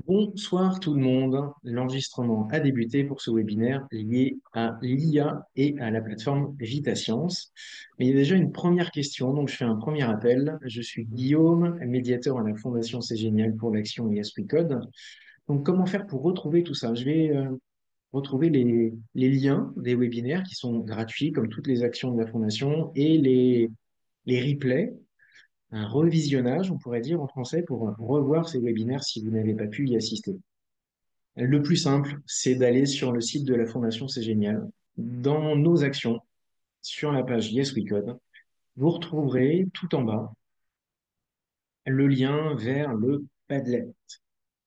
Bonsoir tout le monde. L'enregistrement a débuté pour ce webinaire lié à l'IA et à la plateforme VitaScience. Mais il y a déjà une première question, donc je fais un premier appel. Je suis Guillaume, médiateur à la Fondation C'est Génial pour l'Action et Esprit Code. Donc comment faire pour retrouver tout ça? Je vais retrouver les liens des webinaires qui sont gratuits comme toutes les actions de la Fondation et les replays, un revisionnage, on pourrait dire en français, pour revoir ces webinaires si vous n'avez pas pu y assister. Le plus simple, c'est d'aller sur le site de la Fondation C'est Génial. Dans nos actions, sur la page Yes We Code, vous retrouverez tout en bas le lien vers le Padlet.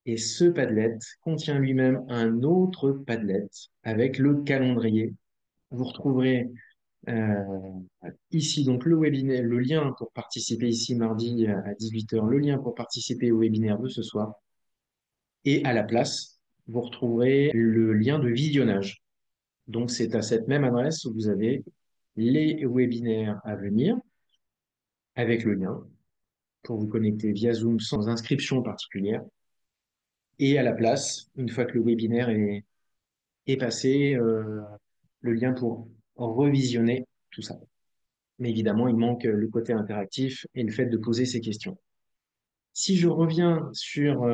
Et ce Padlet contient lui-même un autre Padlet avec le calendrier. Vous retrouverez ici donc le webinaire, le lien pour participer ici mardi à 18 h, le lien pour participer au webinaire de ce soir. Et à la place, vous retrouverez le lien de visionnage. Donc, c'est à cette même adresse où vous avez les webinaires à venir avec le lien pour vous connecter via Zoom sans inscription particulière. Et à la place, une fois que le webinaire est passé, le lien pour revisionner tout ça. Mais évidemment, il manque le côté interactif et le fait de poser ces questions. Si je reviens sur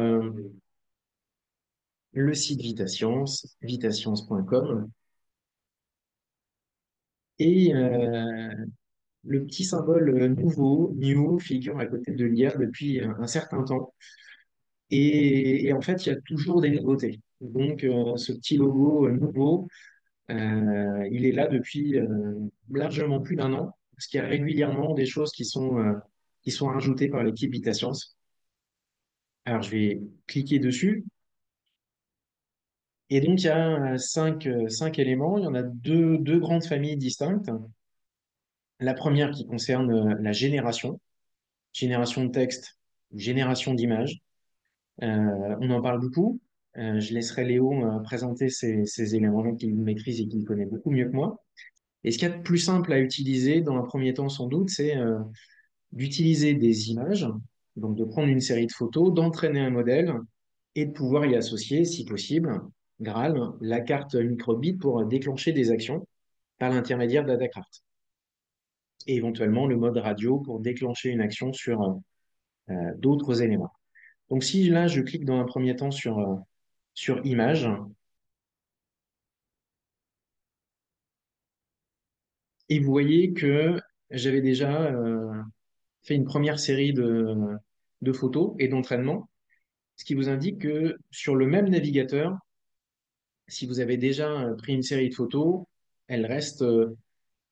le site VitaScience, vitascience.com, et le petit symbole nouveau, new, figure à côté de l'IA depuis un certain temps. Et en fait, il y a toujours des nouveautés. Donc, ce petit logo nouveau, il est là depuis largement plus d'un an, parce qu'il y a régulièrement des choses qui sont rajoutées par l'équipe VitaScience. Alors, je vais cliquer dessus. Et donc, il y a cinq éléments. Il y en a deux grandes familles distinctes. La première qui concerne la génération de texte, génération d'images. On en parle beaucoup. Je laisserai Léo présenter ces éléments-là qu'il maîtrise et qu'il connaît beaucoup mieux que moi. Et ce qu'il y a de plus simple à utiliser dans un premier temps, sans doute, c'est d'utiliser des images, donc de prendre une série de photos, d'entraîner un modèle et de pouvoir y associer, si possible, Graal, la carte microbit pour déclencher des actions par l'intermédiaire d'Adacraft. Et éventuellement le mode radio pour déclencher une action sur d'autres éléments. Donc si là, je clique dans un premier temps sur Images, et vous voyez que j'avais déjà fait une première série de photos et d'entraînement, ce qui vous indique que sur le même navigateur, si vous avez déjà pris une série de photos, elles restent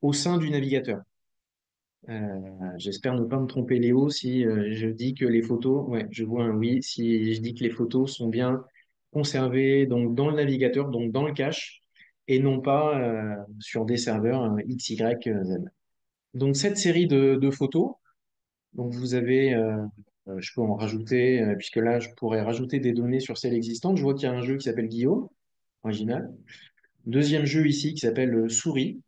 au sein du navigateur. J'espère ne pas me tromper, Léo, si je dis que les photos, ouais, je vois un oui, si je dis que les photos sont bien conservées donc dans le navigateur, donc dans le cache, et non pas sur des serveurs X, Y, Z. Donc cette série de photos, donc vous avez, je peux en rajouter, puisque là je pourrais rajouter des données sur celles existantes. Je vois qu'il y a un jeu qui s'appelle Guillaume, original. Deuxième jeu ici qui s'appelle Souris.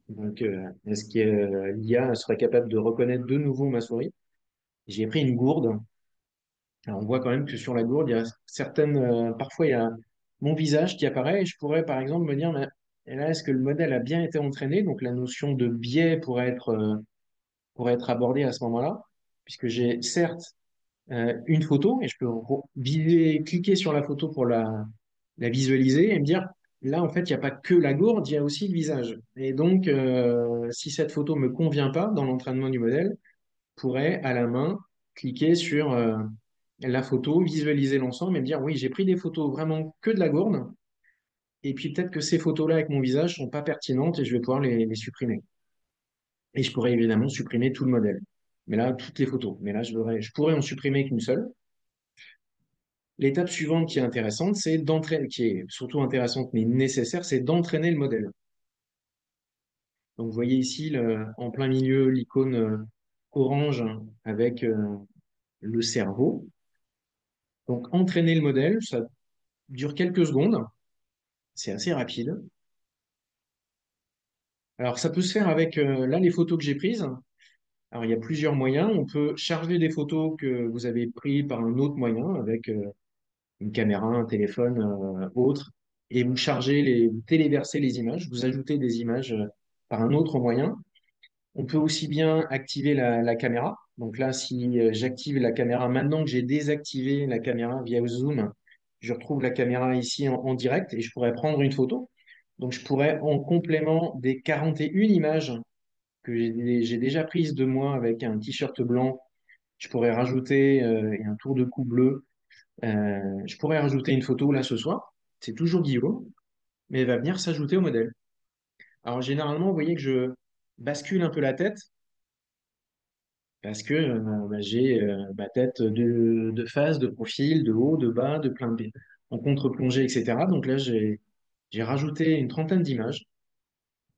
Donc est-ce que l'IA serait capable de reconnaître de nouveau ma souris? J'ai pris une gourde. Alors, on voit quand même que sur la gourde, il y a certaines, parfois il y a mon visage qui apparaît et je pourrais par exemple me dire, mais et là, est-ce que le modèle a bien été entraîné? Donc la notion de biais pourrait être abordée à ce moment-là, puisque j'ai certes une photo et je peux cliquer sur la photo pour la visualiser et me dire, là, en fait, il n'y a pas que la gourde, il y a aussi le visage. Et donc, si cette photo me convient pas dans l'entraînement du modèle, je pourrais à la main cliquer sur la photo, visualiser l'ensemble et me dire, oui, j'ai pris des photos vraiment que de la gourde. Et puis peut-être que ces photos-là avec mon visage sont pas pertinentes et je vais pouvoir les supprimer. Et je pourrais évidemment supprimer tout le modèle. Mais là, toutes les photos. Mais là, je pourrais en supprimer qu'une seule. L'étape suivante qui est intéressante, c'est d'entraîner, qui est surtout intéressante mais nécessaire, c'est d'entraîner le modèle. Donc, vous voyez ici, en plein milieu, l'icône orange avec le cerveau. Donc, entraîner le modèle, ça dure quelques secondes. C'est assez rapide. Alors, ça peut se faire avec, là, les photos que j'ai prises. Alors, il y a plusieurs moyens. On peut charger des photos que vous avez prises par un autre moyen avec une caméra, un téléphone, autre, et vous vous téléversez les images, vous ajoutez des images par un autre moyen. On peut aussi bien activer la caméra. Donc là, si j'active la caméra, maintenant que j'ai désactivé la caméra via Zoom, je retrouve la caméra ici en direct et je pourrais prendre une photo. Donc je pourrais, en complément des 41 images que j'ai déjà prises de moi avec un t-shirt blanc, je pourrais rajouter et un tour de cou bleu. Je pourrais rajouter une photo là ce soir. C'est toujours Guillaume, mais elle va venir s'ajouter au modèle. Alors généralement, vous voyez que je bascule un peu la tête parce que bah, j'ai ma tête de face, de profil, de haut, de bas, de plein de en contre-plongée, etc. Donc là, j'ai rajouté une trentaine d'images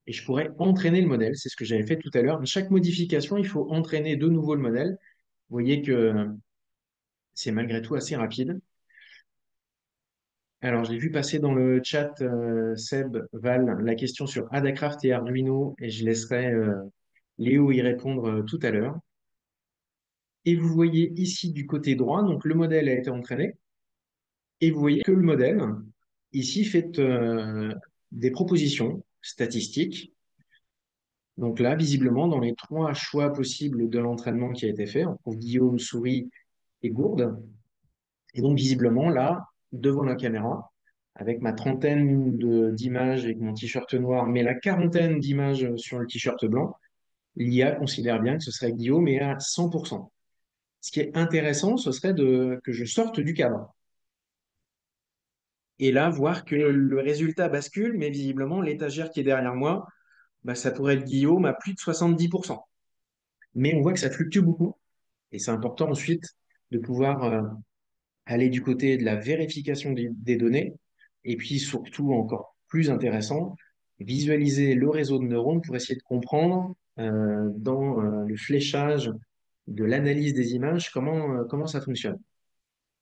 et je pourrais entraîner le modèle. C'est ce que j'avais fait tout à l'heure. Chaque modification, il faut entraîner de nouveau le modèle. Vous voyez que c'est malgré tout assez rapide. Alors, j'ai vu passer dans le chat Seb, Val, la question sur Adacraft et Arduino et je laisserai Léo y répondre tout à l'heure. Et vous voyez ici du côté droit, donc le modèle a été entraîné. Et vous voyez que le modèle, ici, fait des propositions statistiques. Donc là, visiblement, dans les trois choix possibles de l'entraînement qui a été fait, on trouve Guillaume, Souris et Gourde. Et donc, visiblement, là, devant la caméra, avec ma trentaine d'images avec mon t-shirt noir, mais la quarantaine d'images sur le t-shirt blanc, l'IA considère bien que ce serait Guillaume et à 100%. Ce qui est intéressant, ce serait que je sorte du cadre. Et là, voir que le résultat bascule, mais visiblement, l'étagère qui est derrière moi, bah, ça pourrait être Guillaume à plus de 70%. Mais on voit que ça fluctue beaucoup. Et c'est important ensuite de pouvoir aller du côté de la vérification des données. Et puis surtout, encore plus intéressant, visualiser le réseau de neurones pour essayer de comprendre dans le fléchage de l'analyse des images comment ça fonctionne.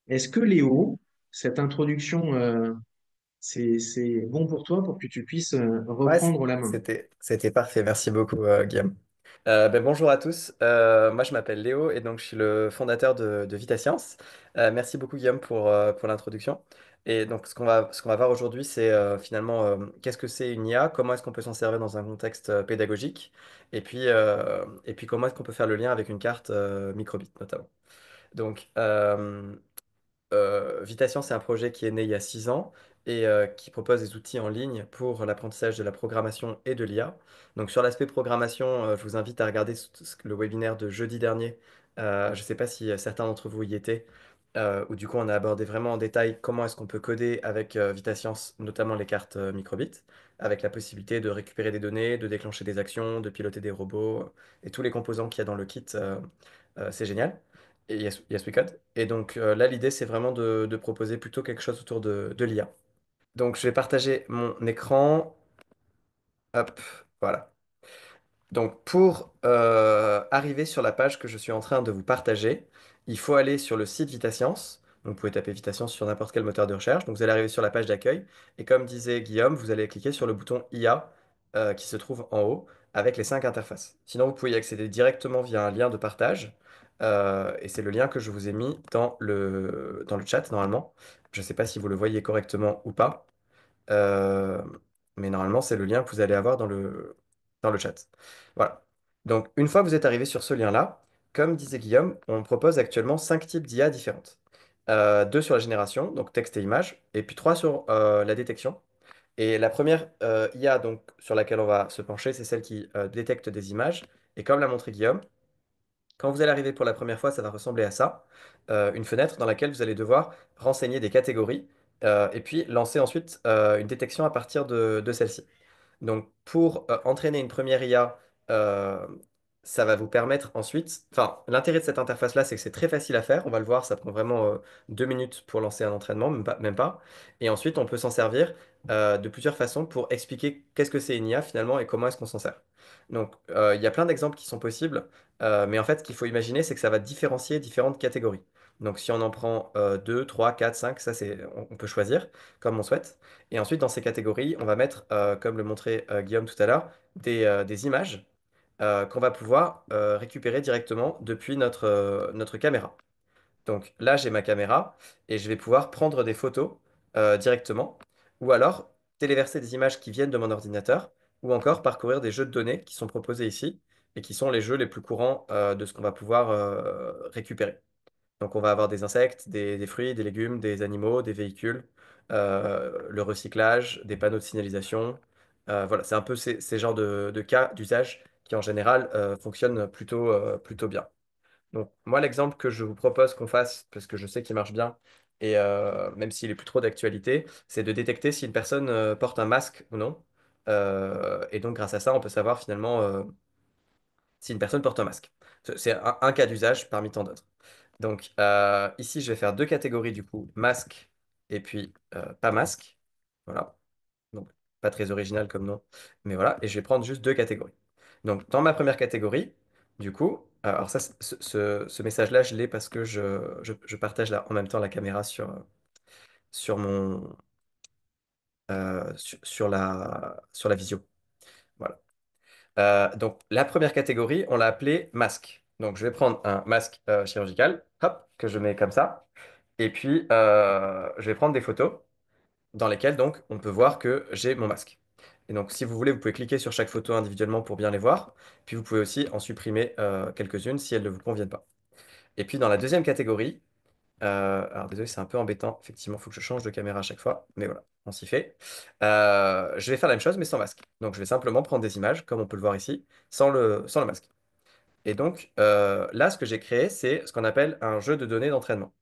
Est-ce que Léo, cette introduction c'est bon pour toi pour que tu puisses Ouais, reprendre la main. c'était parfait. Merci beaucoup, Guillaume. Bonjour à tous. Moi, je m'appelle Léo et donc je suis le fondateur de VitaScience. Merci beaucoup, Guillaume, pour l'introduction. Et donc, ce qu'on va voir aujourd'hui, c'est finalement qu'est-ce que c'est une IA, comment est-ce qu'on peut s'en servir dans un contexte pédagogique, et puis comment est-ce qu'on peut faire le lien avec une carte microbit, notamment. Donc, Vitation, c'est un projet qui est né il y a 6 ans et qui propose des outils en ligne pour l'apprentissage de la programmation et de l'IA. Donc sur l'aspect programmation, je vous invite à regarder le webinaire de jeudi dernier. Je ne sais pas si certains d'entre vous y étaient, où du coup on a abordé vraiment en détail comment est-ce qu'on peut coder avec VitaScience, notamment les cartes microbit, avec la possibilité de récupérer des données, de déclencher des actions, de piloter des robots et tous les composants qu'il y a dans le kit. C'est génial. Et Yes We Code. Et donc là, l'idée, c'est vraiment de proposer plutôt quelque chose autour de l'IA. Donc je vais partager mon écran. Hop, voilà. Donc pour arriver sur la page que je suis en train de vous partager, il faut aller sur le site VitaScience. Donc vous pouvez taper VitaScience sur n'importe quel moteur de recherche. Donc vous allez arriver sur la page d'accueil. Et comme disait Guillaume, vous allez cliquer sur le bouton IA qui se trouve en haut avec les 5 interfaces. Sinon, vous pouvez y accéder directement via un lien de partage. Et c'est le lien que je vous ai mis dans le chat normalement. Je ne sais pas si vous le voyez correctement ou pas. Euh, mais normalement, c'est le lien que vous allez avoir dans le chat. Voilà. Donc, une fois que vous êtes arrivé sur ce lien-là, comme disait Guillaume, on propose actuellement 5 types d'IA différentes. Deux sur la génération, donc texte et image, et puis trois sur la détection. Et la première IA donc, sur laquelle on va se pencher, c'est celle qui détecte des images. Et comme l'a montré Guillaume, quand vous allez arriver pour la première fois, ça va ressembler à ça. Une fenêtre dans laquelle vous allez devoir renseigner des catégories et puis lancer ensuite une détection à partir de celle-ci. Donc pour entraîner une première IA, euh, ça va vous permettre ensuite, enfin l'intérêt de cette interface-là, c'est que c'est très facile à faire, on va le voir, ça prend vraiment 2 minutes pour lancer un entraînement, même pas, même pas. Et ensuite on peut s'en servir de plusieurs façons pour expliquer qu'est-ce que c'est une IA finalement et comment est-ce qu'on s'en sert. Donc il y a plein d'exemples qui sont possibles, mais en fait ce qu'il faut imaginer, c'est que ça va différencier différentes catégories. Donc si on en prend 2, 3, 4, 5, ça c'est, on peut choisir comme on souhaite. Et ensuite, dans ces catégories, on va mettre, comme le montrait Guillaume tout à l'heure, des images qu'on va pouvoir récupérer directement depuis notre caméra. Donc là, j'ai ma caméra et je vais pouvoir prendre des photos directement, ou alors téléverser des images qui viennent de mon ordinateur, ou encore parcourir des jeux de données qui sont proposés ici et qui sont les jeux les plus courants de ce qu'on va pouvoir récupérer. Donc on va avoir des insectes, des fruits, des légumes, des animaux, des véhicules, le recyclage, des panneaux de signalisation. Voilà, c'est un peu ces genres de cas d'usage qui en général fonctionnent plutôt bien. Donc, moi, l'exemple que je vous propose qu'on fasse, parce que je sais qu'il marche bien, et même s'il est plus trop d'actualité, c'est de détecter si une personne porte un masque ou non. Et donc, grâce à ça, on peut savoir finalement si une personne porte un masque. C'est un cas d'usage parmi tant d'autres. Donc, ici, je vais faire deux catégories du coup, masque et puis pas masque. Voilà. Donc, pas très original comme nom. Mais voilà, et je vais prendre juste deux catégories. Donc, dans ma première catégorie, du coup, alors ça, ce message-là, je l'ai parce que je partage là, en même temps la caméra sur mon, sur la visio. Voilà. Donc, la première catégorie, on l'a appelée masque. Donc, je vais prendre un masque chirurgical, hop, que je mets comme ça. Et puis, je vais prendre des photos dans lesquelles donc on peut voir que j'ai mon masque. Et donc, si vous voulez, vous pouvez cliquer sur chaque photo individuellement pour bien les voir. Puis, vous pouvez aussi en supprimer quelques-unes si elles ne vous conviennent pas. Et puis, dans la deuxième catégorie, alors désolé, c'est un peu embêtant. Effectivement, il faut que je change de caméra à chaque fois. Mais voilà, on s'y fait. Je vais faire la même chose, mais sans masque. Donc, je vais simplement prendre des images, comme on peut le voir ici, sans le masque. Et donc, là, ce que j'ai créé, c'est ce qu'on appelle un jeu de données d'entraînement.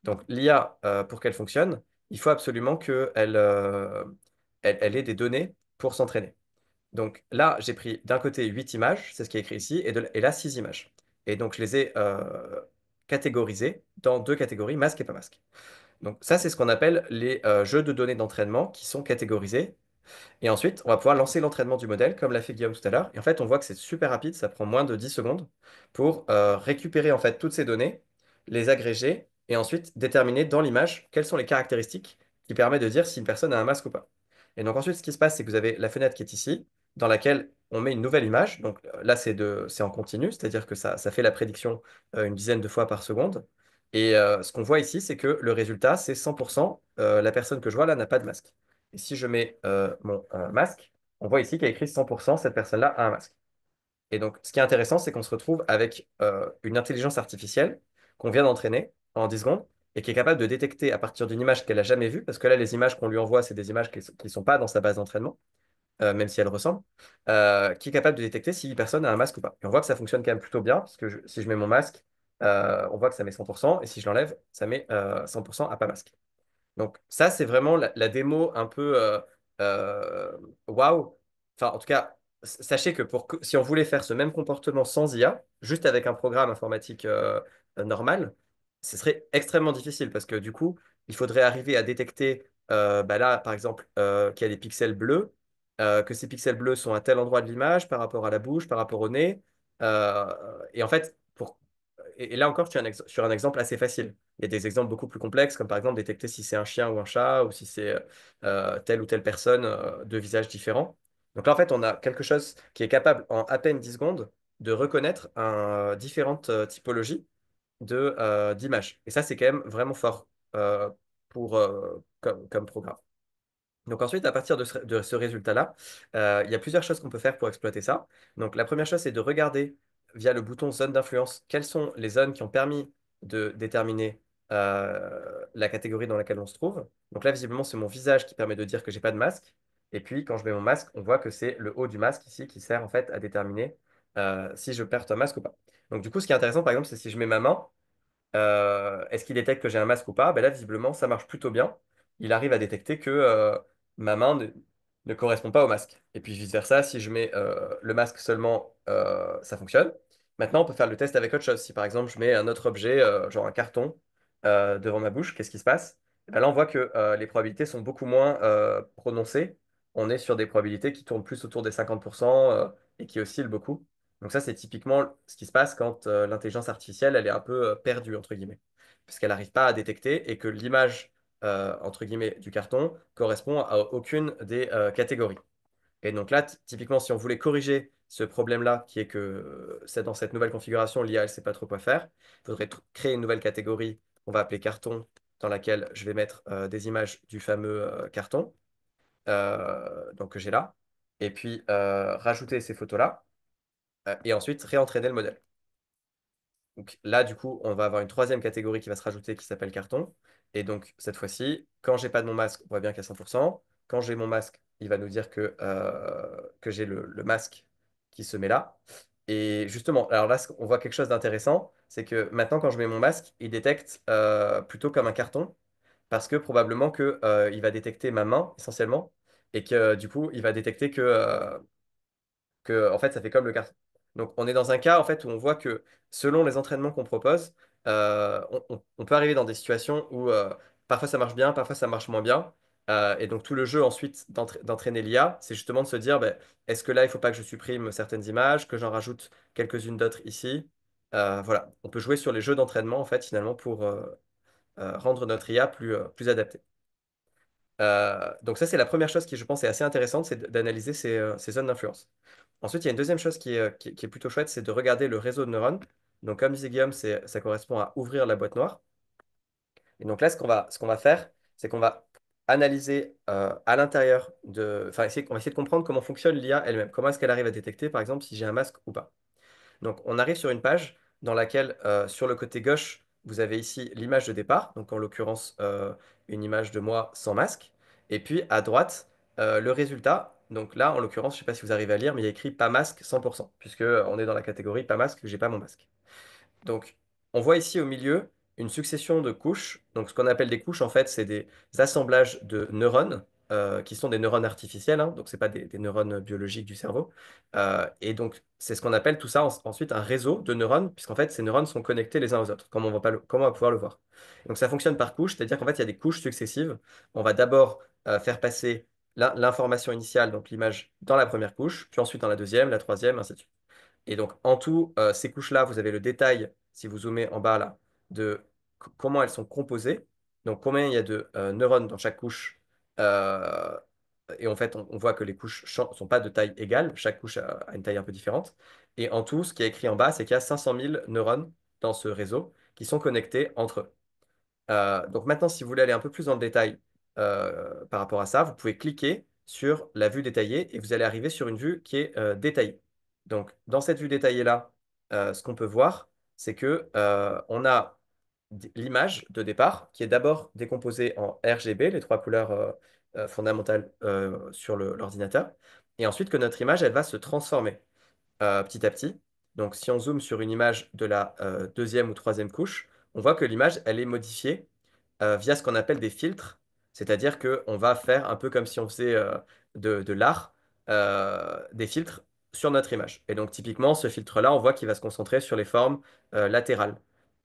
Donc l'IA, pour qu'elle fonctionne, il faut absolument qu'elle ait des données pour s'entraîner. Donc là, j'ai pris d'un côté 8 images, c'est ce qui est écrit ici, et là 6 images. Et donc je les ai catégorisées dans deux catégories, masque et pas masque. Donc ça, c'est ce qu'on appelle les jeux de données d'entraînement qui sont catégorisés et ensuite, on va pouvoir lancer l'entraînement du modèle, comme l'a fait Guillaume tout à l'heure. Et en fait, on voit que c'est super rapide, ça prend moins de 10 secondes pour récupérer en fait toutes ces données, les agréger et ensuite déterminer dans l'image quelles sont les caractéristiques qui permettent de dire si une personne a un masque ou pas. Et donc ensuite, ce qui se passe, c'est que vous avez la fenêtre qui est ici, dans laquelle on met une nouvelle image. Donc là, c'est en continu, c'est-à-dire que ça fait la prédiction une dizaine de fois par seconde. Et ce qu'on voit ici, c'est que le résultat, c'est 100%. La personne que je vois là n'a pas de masque. Et si je mets mon masque, on voit ici qu'il y a écrit 100%, cette personne-là a un masque. Et donc, ce qui est intéressant, c'est qu'on se retrouve avec une intelligence artificielle qu'on vient d'entraîner en 10 secondes et qui est capable de détecter à partir d'une image qu'elle n'a jamais vue, parce que là, les images qu'on lui envoie, c'est des images qui ne sont pas dans sa base d'entraînement, même si elles ressemblent, qui est capable de détecter si une personne a un masque ou pas. Et on voit que ça fonctionne quand même plutôt bien, parce que si je mets mon masque, on voit que ça met 100%, et si je l'enlève, ça met 100% à pas masque. Donc ça, c'est vraiment la démo un peu euh, waouh. Enfin, en tout cas, sachez que si on voulait faire ce même comportement sans IA, juste avec un programme informatique normal, ce serait extrêmement difficile parce que du coup, il faudrait arriver à détecter, bah là, par exemple, qu'il y a des pixels bleus, que ces pixels bleus sont à tel endroit de l'image par rapport à la bouche, par rapport au nez. Et en fait, et là encore, je suis sur un exemple assez facile. Il y a des exemples beaucoup plus complexes, comme par exemple détecter si c'est un chien ou un chat, ou si c'est telle ou telle personne de visage différent. Donc là, en fait, on a quelque chose qui est capable, en à peine 10 secondes, de reconnaître différentes typologies d'images. Et ça, c'est quand même vraiment fort comme programme. Donc ensuite, à partir de ce résultat-là, il y a plusieurs choses qu'on peut faire pour exploiter ça. Donc la première chose, c'est de regarder via le bouton zone d'influence quelles sont les zones qui ont permis de déterminer la catégorie dans laquelle on se trouve. Donc là, visiblement, c'est mon visage qui permet de dire que j'ai pas de masque. Et puis, quand je mets mon masque, on voit que c'est le haut du masque ici qui sert en fait à déterminer si je perds un masque ou pas. Donc du coup, ce qui est intéressant, par exemple, c'est si je mets ma main. Est-ce qu'il détecte que j'ai un masque ou pas? Ben là, visiblement, ça marche plutôt bien. Il arrive à détecter que ma main ne correspond pas au masque. Et puis vice-versa, si je mets le masque seulement, ça fonctionne. Maintenant, on peut faire le test avec autre chose. Si par exemple, je mets un autre objet, genre un carton, devant ma bouche, qu'est-ce qui se passe? Ben là, on voit que les probabilités sont beaucoup moins prononcées. On est sur des probabilités qui tournent plus autour des 50% et qui oscillent beaucoup. Donc ça, c'est typiquement ce qui se passe quand l'intelligence artificielle, elle est un peu perdue, entre guillemets, puisqu'elle n'arrive pas à détecter et que l'image, entre guillemets, du carton correspond à aucune des catégories. Et donc là, typiquement, si on voulait corriger ce problème-là, qui est que c'est dans cette nouvelle configuration, l'IA, elle ne sait pas trop quoi faire. Il faudrait créer une nouvelle catégorie qu'on va appeler carton, dans laquelle je vais mettre des images du fameux carton, donc que j'ai là, et puis rajouter ces photos-là, et ensuite réentraîner le modèle. Donc là, du coup, on va avoir une troisième catégorie qui va se rajouter qui s'appelle carton. Et donc, cette fois-ci, quand j'ai pas de mon masque, on voit bien qu'il y a 100%. Quand j'ai mon masque, il va nous dire que j'ai le masque qui se met là. Et justement, alors là, on voit quelque chose d'intéressant, c'est que maintenant, quand je mets mon masque, il détecte plutôt comme un carton, parce que probablement que, il va détecter ma main, essentiellement, et que du coup, il va détecter que en fait, ça fait comme le carton. Donc, on est dans un cas en fait où on voit que selon les entraînements qu'on propose, on peut arriver dans des situations où parfois ça marche bien, parfois ça marche moins bien. Et donc, tout le jeu ensuite d'entraîner l'IA, c'est justement de se dire, ben, est-ce que là, il ne faut pas que je supprime certaines images, que j'en rajoute quelques-unes d'autres ici? Voilà, on peut jouer sur les jeux d'entraînement en fait finalement pour rendre notre IA plus adaptée. Donc ça, c'est la première chose qui, je pense, est assez intéressante, c'est d'analyser ces zones d'influence. Ensuite, il y a une deuxième chose qui est plutôt chouette, c'est de regarder le réseau de neurones. Donc comme disait Guillaume, ça correspond à ouvrir la boîte noire. Et donc là, ce qu'on va faire, c'est qu'on va analyser à l'intérieur enfin, on va essayer de comprendre comment fonctionne l'IA elle-même. Comment est-ce qu'elle arrive à détecter, par exemple, si j'ai un masque ou pas. Donc, on arrive sur une page dans laquelle, sur le côté gauche, vous avez ici l'image de départ, donc en l'occurrence, une image de moi sans masque. Et puis, à droite, le résultat. Donc là, en l'occurrence, je ne sais pas si vous arrivez à lire, mais il y a écrit pas masque 100%, puisque on est dans la catégorie pas masque, j'ai pas mon masque. Donc, on voit ici au milieu une succession de couches. Donc, ce qu'on appelle des couches, en fait, c'est des assemblages de neurones qui sont des neurones artificiels. Hein. Donc, ce pas des neurones biologiques du cerveau. Et donc, c'est ce qu'on appelle tout ça ensuite un réseau de neurones, puisqu'en fait, ces neurones sont connectés les uns aux autres, comme on va, pas comme on va pouvoir le voir. Donc, ça fonctionne par couches, c'est-à-dire qu'en fait, il y a des couches successives. On va d'abord faire passer l'information initiale, donc l'image, dans la première couche, puis ensuite dans la deuxième, la troisième, ainsi de suite. Et donc, en tout, ces couches-là, vous avez le détail, si vous zoomez en bas là, de comment elles sont composées. Donc, combien il y a de neurones dans chaque couche. Euh, et en fait, on voit que les couches ne sont pas de taille égale. Chaque couche a une taille un peu différente. Et en tout, ce qui est écrit en bas, c'est qu'il y a 500 000 neurones dans ce réseau qui sont connectés entre eux. Donc maintenant, si vous voulez aller un peu plus dans le détail par rapport à ça, vous pouvez cliquer sur la vue détaillée et vous allez arriver sur une vue qui est détaillée. Donc dans cette vue détaillée-là, ce qu'on peut voir, c'est que on a l'image de départ qui est d'abord décomposée en RGB, les trois couleurs fondamentales sur l'ordinateur, et ensuite que notre image, elle va se transformer petit à petit. Donc, si on zoome sur une image de la deuxième ou troisième couche, on voit que l'image, elle est modifiée via ce qu'on appelle des filtres. C'est-à-dire qu'on va faire un peu comme si on faisait de l'art, des filtres sur notre image. Et donc, typiquement, ce filtre-là, on voit qu'il va se concentrer sur les formes latérales.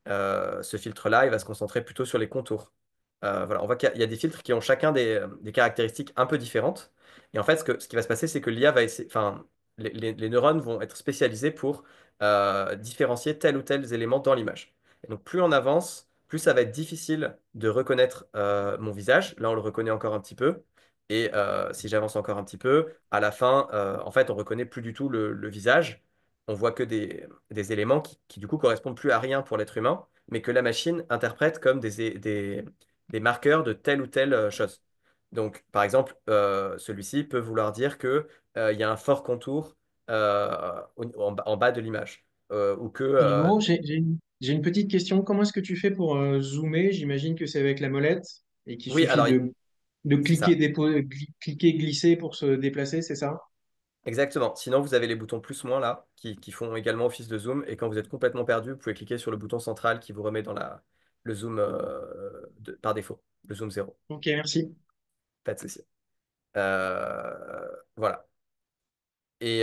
Ce filtre-là, il va se concentrer plutôt sur les contours. Voilà, on voit qu'il y a des filtres qui ont chacun des caractéristiques un peu différentes. Et en fait, ce qui va se passer, c'est que l'IA va essayer, enfin, les neurones vont être spécialisés pour différencier tel ou tel élément dans l'image. Et donc, plus on avance, plus ça va être difficile de reconnaître mon visage. Là, on le reconnaît encore un petit peu. Et si j'avance encore un petit peu, à la fin, en fait, on reconnaît plus du tout le visage. On voit que des éléments qui, du coup, correspondent plus à rien pour l'être humain, mais que la machine interprète comme des marqueurs de telle ou telle chose. Donc, par exemple, celui-ci peut vouloir dire que il y a un fort contour en bas de l'image. Ou que Dis-moi, j'ai une petite question. Comment est-ce que tu fais pour zoomer? J'imagine que c'est avec la molette et qu'il oui, suffit alors de c'est cliquer, ça. cliquer, glisser pour se déplacer, c'est ça? Exactement. Sinon, vous avez les boutons plus-moins là, qui font également office de zoom. Et quand vous êtes complètement perdu, vous pouvez cliquer sur le bouton central qui vous remet dans le zoom par défaut, le zoom zéro. Ok, merci. Pas de souci. Voilà. Et,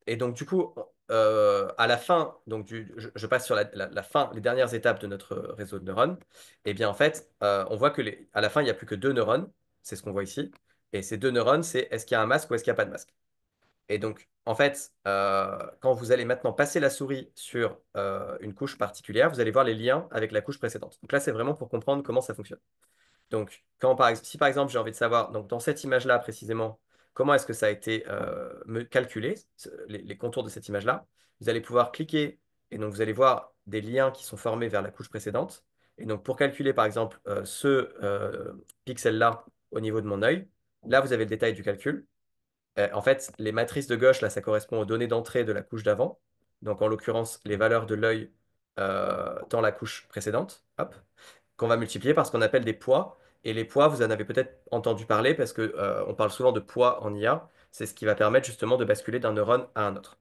et donc, du coup, à la fin, donc je passe sur la fin, les dernières étapes de notre réseau de neurones. Et bien, en fait, on voit que à la fin, il n'y a plus que deux neurones. C'est ce qu'on voit ici. Et ces deux neurones, c'est est-ce qu'il y a un masque ou est-ce qu'il n'y a pas de masque. Et donc, en fait, quand vous allez maintenant passer la souris sur une couche particulière, vous allez voir les liens avec la couche précédente. Donc là, c'est vraiment pour comprendre comment ça fonctionne. Donc, si par exemple j'ai envie de savoir, donc dans cette image-là précisément, comment est-ce que ça a été calculé, les contours de cette image-là. Vous allez pouvoir cliquer et donc vous allez voir des liens qui sont formés vers la couche précédente. Et donc pour calculer par exemple ce pixel-là au niveau de mon œil, là vous avez le détail du calcul. En fait, les matrices de gauche, là, ça correspond aux données d'entrée de la couche d'avant. Donc, en l'occurrence, les valeurs de l'œil dans la couche précédente, hop, qu'on va multiplier par ce qu'on appelle des poids. Et les poids, vous en avez peut-être entendu parler parce que on parle souvent de poids en IA. C'est ce qui va permettre justement de basculer d'un neurone à un autre.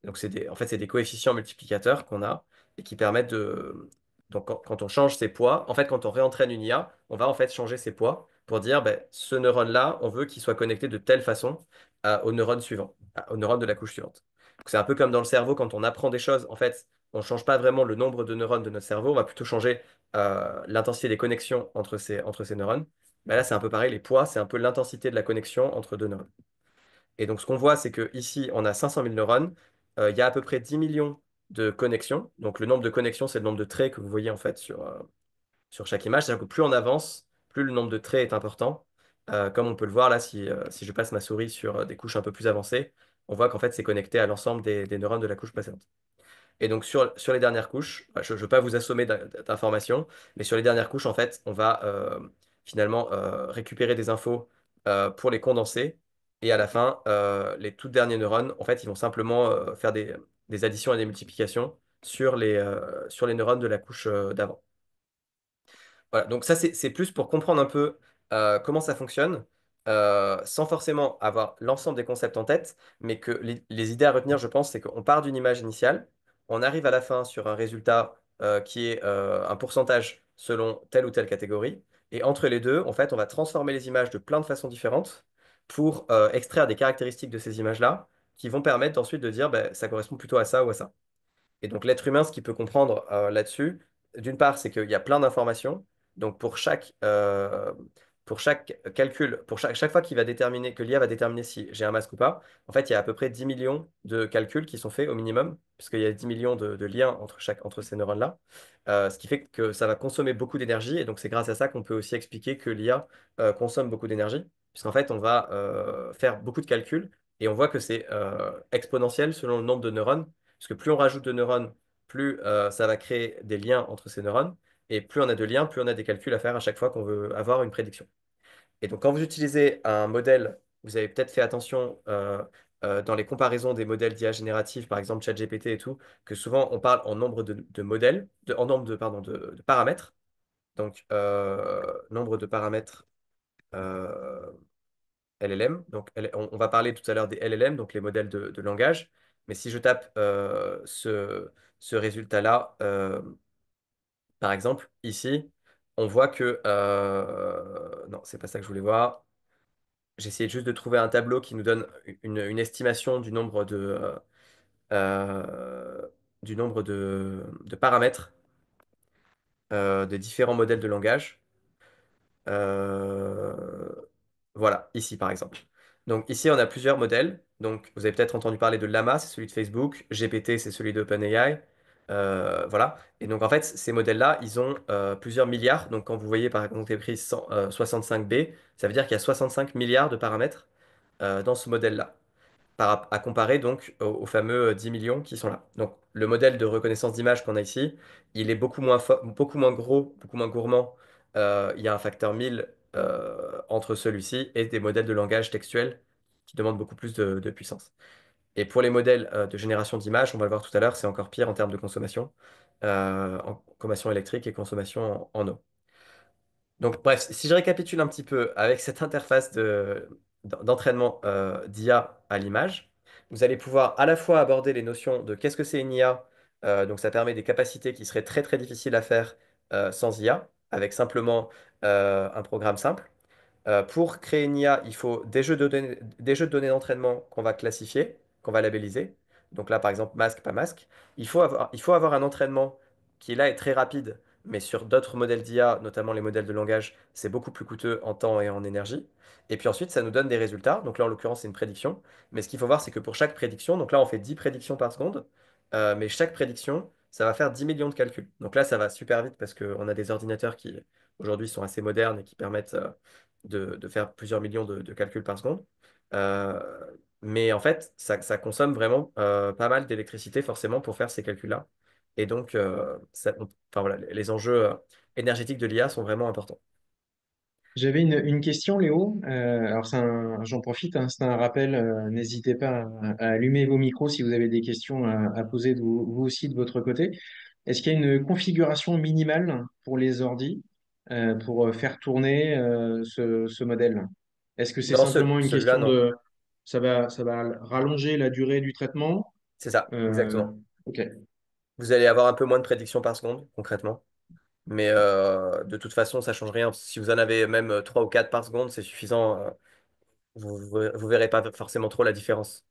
Donc, en fait, c'est des coefficients multiplicateurs qu'on a et qui permettent de. Donc, quand on change ses poids, en fait, quand on réentraîne une IA, on va en fait changer ses poids pour dire, ben, ce neurone-là, on veut qu'il soit connecté de telle façon au neurone suivant, au neurone de la couche suivante. Donc, c'est un peu comme dans le cerveau, quand on apprend des choses, en fait, on ne change pas vraiment le nombre de neurones de notre cerveau, on va plutôt changer l'intensité des connexions entre ces neurones. Ben là, c'est un peu pareil, les poids, c'est un peu l'intensité de la connexion entre deux neurones. Et donc, ce qu'on voit, c'est qu'ici, on a 500 000 neurones. Il y a à peu près 10 millions de connexions. Donc, le nombre de connexions, c'est le nombre de traits que vous voyez en fait sur chaque image. C'est-à-dire que plus on avance, plus le nombre de traits est important. Comme on peut le voir là, si je passe ma souris sur des couches un peu plus avancées, on voit qu'en fait, c'est connecté à l'ensemble des neurones de la couche précédente. Et donc sur les dernières couches, je ne veux pas vous assommer d'informations, mais sur les dernières couches, en fait, on va finalement récupérer des infos pour les condenser. Et à la fin, les tout derniers neurones, en fait, ils vont simplement faire des additions et des multiplications sur les neurones de la couche d'avant. Voilà, donc ça, c'est plus pour comprendre un peu comment ça fonctionne, sans forcément avoir l'ensemble des concepts en tête, mais que les idées à retenir, je pense, c'est qu'on part d'une image initiale, on arrive à la fin sur un résultat qui est un pourcentage selon telle ou telle catégorie, et entre les deux, en fait, on va transformer les images de plein de façons différentes pour extraire des caractéristiques de ces images-là qui vont permettre ensuite de dire, ben, ça correspond plutôt à ça ou à ça. Et donc l'être humain, ce qu'il peut comprendre là-dessus, d'une part, c'est qu'il y a plein d'informations. Donc pour chaque calcul, chaque fois qu'il va déterminer, que l'IA va déterminer si j'ai un masque ou pas, en fait, il y a à peu près 10 millions de calculs qui sont faits au minimum, puisqu'il y a 10 millions de liens entre ces neurones-là. Ce qui fait que ça va consommer beaucoup d'énergie. Et donc c'est grâce à ça qu'on peut aussi expliquer que l'IA consomme beaucoup d'énergie, puisqu'en fait, on va faire beaucoup de calculs et on voit que c'est exponentiel selon le nombre de neurones. Parce que plus on rajoute de neurones, plus ça va créer des liens entre ces neurones. Et plus on a de liens, plus on a des calculs à faire à chaque fois qu'on veut avoir une prédiction. Et donc, quand vous utilisez un modèle, vous avez peut-être fait attention dans les comparaisons des modèles d'IA génératifs, par exemple ChatGPT et tout, que souvent on parle en nombre de modèles, en nombre de paramètres. Donc, nombre de paramètres euh, LLM. Donc, on va parler tout à l'heure des LLM, donc les modèles de langage. Mais si je tape ce résultat-là, par exemple, ici, on voit que... non, c'est pas ça que je voulais voir. J'essayais juste de trouver un tableau qui nous donne une estimation euh, du nombre de paramètres de différents modèles de langage. Euh, Voilà, ici par exemple. Donc ici, on a plusieurs modèles. Donc vous avez peut-être entendu parler de Llama, c'est celui de Facebook. GPT, c'est celui d'OpenAI. Voilà. Et donc en fait, ces modèles-là, ils ont plusieurs milliards. Donc quand vous voyez par exemple écrit 65B, ça veut dire qu'il y a 65 milliards de paramètres dans ce modèle-là à comparer donc aux fameux 10 millions qui sont là. Donc le modèle de reconnaissance d'image qu'on a ici, il est beaucoup moins gros, beaucoup moins gourmand. Il y a un facteur 1000 entre celui-ci et des modèles de langage textuel qui demandent beaucoup plus de puissance. Et pour les modèles de génération d'images, on va le voir tout à l'heure, c'est encore pire en termes de consommation, en consommation électrique et consommation en eau. Donc, bref, si je récapitule un petit peu avec cette interface d'entraînement d'IA à l'image, vous allez pouvoir à la fois aborder les notions de qu'est-ce que c'est une IA, donc ça permet des capacités qui seraient très très difficiles à faire sans IA, avec simplement un programme simple. Pour créer une IA, il faut des jeux de données d'entraînement qu'on va classifier, qu'on va labelliser. Donc là, par exemple, masque, pas masque. Il faut avoir un entraînement qui là est très rapide, mais sur d'autres modèles d'IA, notamment les modèles de langage, c'est beaucoup plus coûteux en temps et en énergie. Et puis ensuite, ça nous donne des résultats. Donc là, en l'occurrence, c'est une prédiction. Mais ce qu'il faut voir, c'est que pour chaque prédiction, donc là, on fait 10 prédictions par seconde, mais chaque prédiction, ça va faire 10 millions de calculs. Donc là, ça va super vite parce qu'on a des ordinateurs qui, aujourd'hui, sont assez modernes et qui permettent de faire plusieurs millions de calculs par seconde. Euh, mais en fait, ça consomme vraiment pas mal d'électricité forcément pour faire ces calculs-là. Et donc, enfin, voilà, les enjeux énergétiques de l'IA sont vraiment importants. J'avais une question, Léo. Alors, j'en profite, hein, c'est un rappel. N'hésitez pas à allumer vos micros si vous avez des questions à poser vous aussi de votre côté. Est-ce qu'il y a une configuration minimale pour les ordis pour faire tourner ce modèle? Est-ce que c'est Non, simplement une celui-là, question non. de ça va rallonger la durée du traitement? C'est ça, Euh, exactement. ok. Vous allez avoir un peu moins de prédictions par seconde, concrètement. Mais de toute façon, ça change rien. Si vous en avez même 3 ou 4 par seconde, c'est suffisant. Vous verrez pas forcément trop la différence.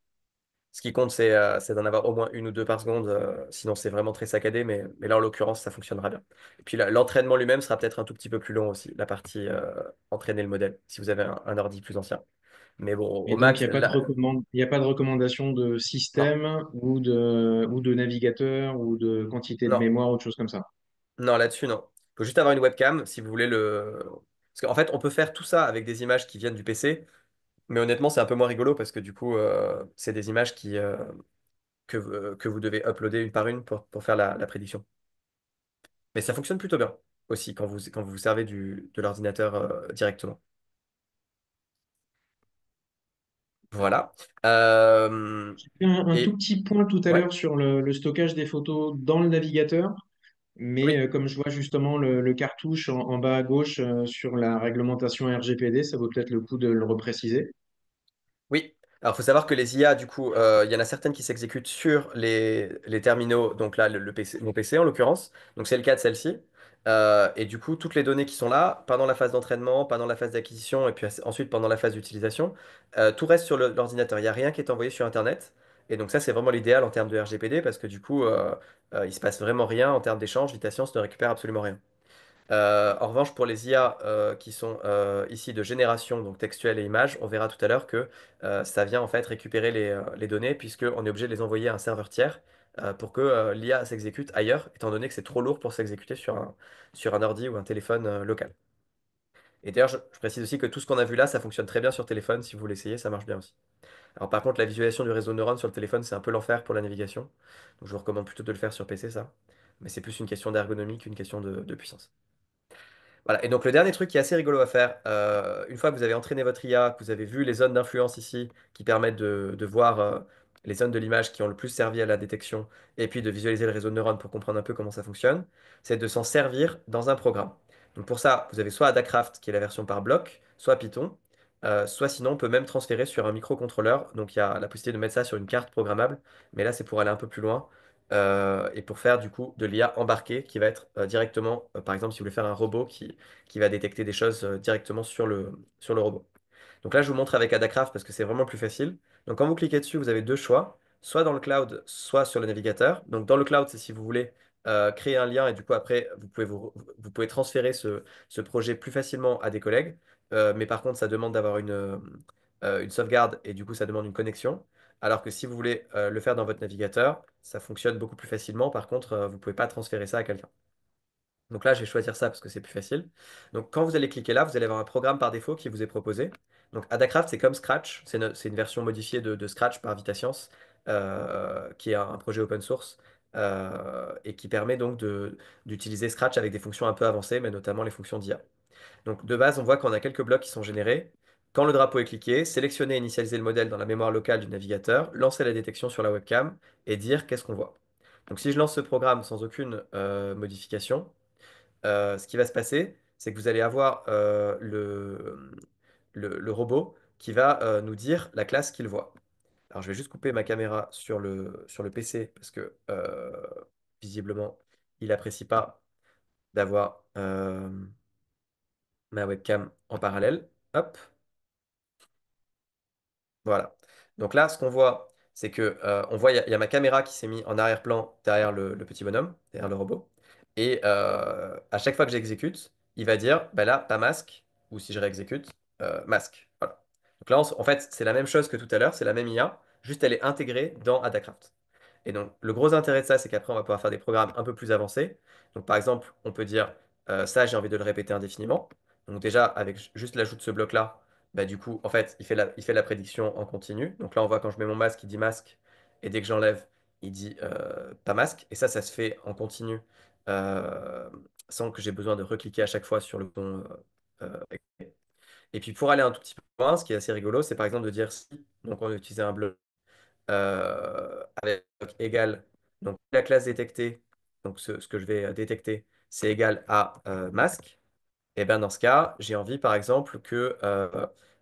Ce qui compte, c'est d'en avoir au moins une ou deux par seconde. Sinon, c'est vraiment très saccadé. Mais là, en l'occurrence, ça fonctionnera bien. Et puis, l'entraînement lui-même sera peut-être un tout petit peu plus long aussi, la partie entraîner le modèle, si vous avez un ordi plus ancien. Mais bon, au Et donc, max, il y a pas de recommandation de non, système ou de navigateur ou de quantité de non, mémoire ou de choses comme ça. non, là-dessus, non. Il faut juste avoir une webcam si vous voulez le. Parce qu'en fait, on peut faire tout ça avec des images qui viennent du PC. Mais honnêtement, c'est un peu moins rigolo parce que du coup, c'est des images que vous devez uploader une par une pour faire la prédiction. Mais ça fonctionne plutôt bien aussi quand vous vous servez de l'ordinateur directement. Voilà. J'ai fait un tout Et petit point tout à ouais, l'heure sur le stockage des photos dans le navigateur, mais oui. comme je vois justement le cartouche en bas à gauche sur la réglementation RGPD, ça vaut peut-être le coup de le repréciser. Oui, alors il faut savoir que les IA, du coup, il y en a certaines qui s'exécutent sur les terminaux, donc là, le PC, mon PC en l'occurrence, donc c'est le cas de celle-ci. Et du coup, toutes les données qui sont là, pendant la phase d'entraînement, pendant la phase d'acquisition, et puis ensuite pendant la phase d'utilisation, tout reste sur l'ordinateur. Il n'y a rien qui est envoyé sur Internet. Et donc ça, c'est vraiment l'idéal en termes de RGPD, parce que du coup, il se passe vraiment rien en termes d'échange, Vita Science ne récupère absolument rien. En revanche, pour les IA qui sont ici de génération, donc textuelle et image, on verra tout à l'heure que ça vient en fait récupérer les données puisqu'on est obligé de les envoyer à un serveur tiers pour que l'IA s'exécute ailleurs, étant donné que c'est trop lourd pour s'exécuter sur un ordi ou un téléphone local. Et d'ailleurs, je précise aussi que tout ce qu'on a vu là, ça fonctionne très bien sur téléphone. Si vous l'essayez, ça marche bien aussi. Alors par contre, la visualisation du réseau de neurones sur le téléphone, c'est un peu l'enfer pour la navigation. Donc je vous recommande plutôt de le faire sur PC, ça. Mais c'est plus une question d'ergonomie qu'une question de puissance. Voilà. Et donc le dernier truc qui est assez rigolo à faire, une fois que vous avez entraîné votre IA, que vous avez vu les zones d'influence ici qui permettent de voir les zones de l'image qui ont le plus servi à la détection, et puis de visualiser le réseau de neurones pour comprendre un peu comment ça fonctionne, c'est de s'en servir dans un programme. Donc pour ça, vous avez soit Adacraft, qui est la version par bloc, soit Python, soit sinon on peut même transférer sur un microcontrôleur. Donc il y a la possibilité de mettre ça sur une carte programmable, mais là c'est pour aller un peu plus loin et pour faire du coup de l'IA embarquée qui va être directement, par exemple, si vous voulez faire un robot qui va détecter des choses directement sur le robot. Donc là, je vous montre avec Adacraft parce que c'est vraiment plus facile. Donc quand vous cliquez dessus, vous avez deux choix, soit dans le cloud, soit sur le navigateur. Donc dans le cloud, c'est si vous voulez créer un lien et du coup après, vous pouvez transférer ce projet plus facilement à des collègues. Mais par contre, ça demande d'avoir une sauvegarde et du coup, ça demande une connexion. Alors que si vous voulez le faire dans votre navigateur, ça fonctionne beaucoup plus facilement. Par contre, vous ne pouvez pas transférer ça à quelqu'un. Donc là, je vais choisir ça parce que c'est plus facile. Donc quand vous allez cliquer là, vous allez avoir un programme par défaut qui vous est proposé. Donc Adacraft, c'est comme Scratch, c'est une version modifiée de Scratch par VitaScience, qui est un projet open source et qui permet donc d'utiliser Scratch avec des fonctions un peu avancées, mais notamment les fonctions d'IA. Donc de base, on voit qu'on a quelques blocs qui sont générés. Quand le drapeau est cliqué, sélectionner et initialiser le modèle dans la mémoire locale du navigateur, lancer la détection sur la webcam et dire qu'est-ce qu'on voit. Donc si je lance ce programme sans aucune modification, ce qui va se passer, c'est que vous allez avoir le robot qui va nous dire la classe qu'il voit. Alors, je vais juste couper ma caméra sur le PC parce que visiblement, il n'apprécie pas d'avoir ma webcam en parallèle. Hop, voilà. Donc là, ce qu'on voit, c'est que on voit, il y a ma caméra qui s'est mise en arrière-plan derrière le petit bonhomme, derrière le robot. Et à chaque fois que j'exécute, il va dire, bah là, pas masque, ou si je réexécute, masque. Voilà. Donc là, en fait, c'est la même chose que tout à l'heure, c'est la même IA, juste elle est intégrée dans Adacraft. Et donc, le gros intérêt de ça, c'est qu'après, on va pouvoir faire des programmes un peu plus avancés. Donc, par exemple, on peut dire, ça, j'ai envie de le répéter indéfiniment. Donc, déjà, avec juste l'ajout de ce bloc-là, bah, du coup, en fait, il fait la prédiction en continu. Donc là, on voit quand je mets mon masque, il dit masque. Et dès que j'enlève, il dit pas masque. Et ça se fait en continu euh, sans que j'ai besoin de recliquer à chaque fois sur le bouton. Et puis pour aller un tout petit peu plus loin, ce qui est assez rigolo, c'est par exemple de dire si, donc on utilisait un bloc avec bloc égal, donc la classe détectée, donc ce que je vais détecter, c'est égal à masque. Et bien dans ce cas, j'ai envie par exemple que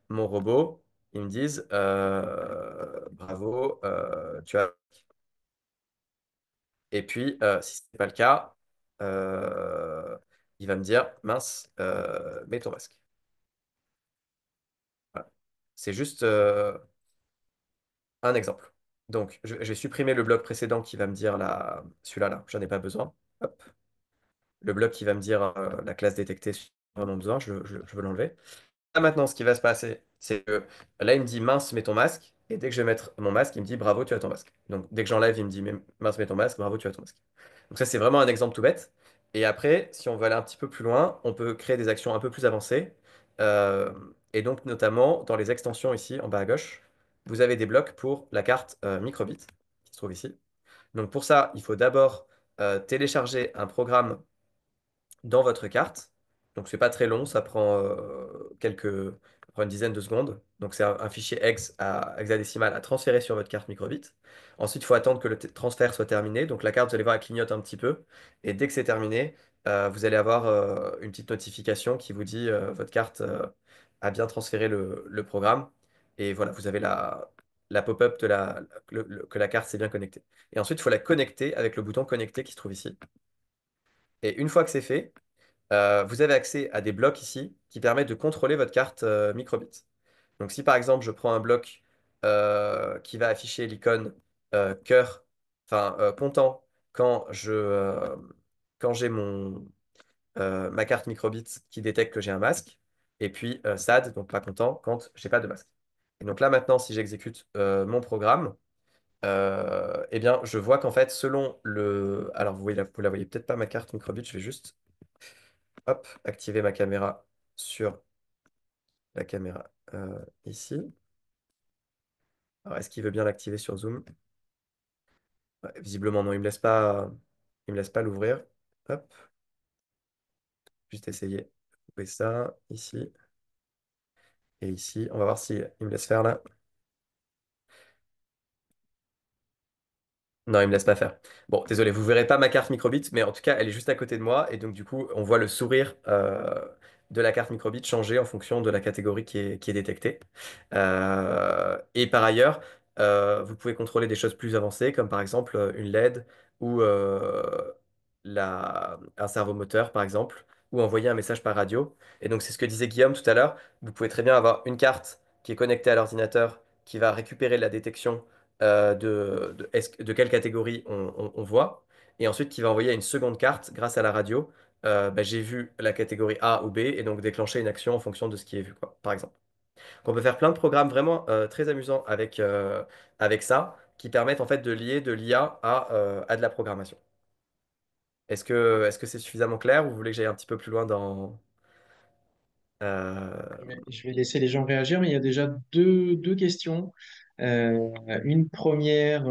mon robot, il me dise bravo, tu as. Et puis si ce n'est pas le cas, euh, il va me dire mince, mets ton masque. Voilà. C'est juste un exemple. Donc je vais supprimer le bloc précédent qui va me dire là, celui-là, là, j'en ai pas besoin. Hop. Le bloc qui va me dire la classe détectée, j'en ai vraiment besoin, je veux l'enlever. Là, maintenant, ce qui va se passer, c'est que là, il me dit mince, mets ton masque. Et dès que je vais mettre mon masque, il me dit bravo, tu as ton masque. Donc, dès que j'enlève, il me dit mince, mets ton masque, bravo, tu as ton masque. Donc, ça, c'est vraiment un exemple tout bête. Et après, si on veut aller un petit peu plus loin, on peut créer des actions un peu plus avancées. Euh, et donc, notamment, dans les extensions ici, en bas à gauche, vous avez des blocs pour la carte microbit qui se trouve ici. Donc, pour ça, il faut d'abord télécharger un programme dans votre carte. Donc, c'est pas très long, ça prend ça prend une dizaine de secondes. Donc, c'est un fichier hex à hexadécimal à transférer sur votre carte microbit. Ensuite, il faut attendre que le transfert soit terminé. Donc, la carte, vous allez voir, elle clignote un petit peu. Et dès que c'est terminé, vous allez avoir une petite notification qui vous dit votre carte a bien transféré le programme. Et voilà, vous avez la pop-up de que la carte s'est bien connectée. Et ensuite, il faut la connecter avec le bouton connecter qui se trouve ici. Et une fois que c'est fait, vous avez accès à des blocs ici qui permettent de contrôler votre carte microbit. Donc si par exemple je prends un bloc qui va afficher l'icône cœur, enfin content quand j'ai ma carte microbit qui détecte que j'ai un masque, et puis sad, donc pas content quand j'ai pas de masque. Et donc là maintenant si j'exécute mon programme, eh bien je vois qu'en fait selon le... Alors vous la voyez peut-être pas ma carte microbit, je vais juste hop, activer ma caméra sur la caméra ici. Alors, est-ce qu'il veut bien l'activer sur Zoom? Ouais, visiblement, non, il me laisse pas l'ouvrir. Hop, juste essayer de trouver ça ici et ici. On va voir si il me laisse faire là. Non, il me laisse pas faire. Bon, désolé, vous verrez pas ma carte microbit, mais en tout cas, elle est juste à côté de moi. Et donc, du coup, on voit le sourire de la carte microbit changer en fonction de la catégorie qui est détectée. Et par ailleurs, vous pouvez contrôler des choses plus avancées, comme par exemple une LED ou un servomoteur, par exemple, ou envoyer un message par radio. Et donc, c'est ce que disait Guillaume tout à l'heure. Vous pouvez très bien avoir une carte qui est connectée à l'ordinateur, qui va récupérer la détection de quelle catégorie on voit, et ensuite qui va envoyer une seconde carte grâce à la radio. Bah, j'ai vu la catégorie A ou B, et donc déclencher une action en fonction de ce qui est vu, quoi, par exemple. Donc, on peut faire plein de programmes vraiment très amusants avec ça, qui permettent en fait de lier de l'IA à de la programmation. Est-ce que c'est suffisamment clair ou vous voulez que j'aille un petit peu plus loin dans... euh, Je vais laisser les gens réagir, mais il y a déjà deux questions. Une première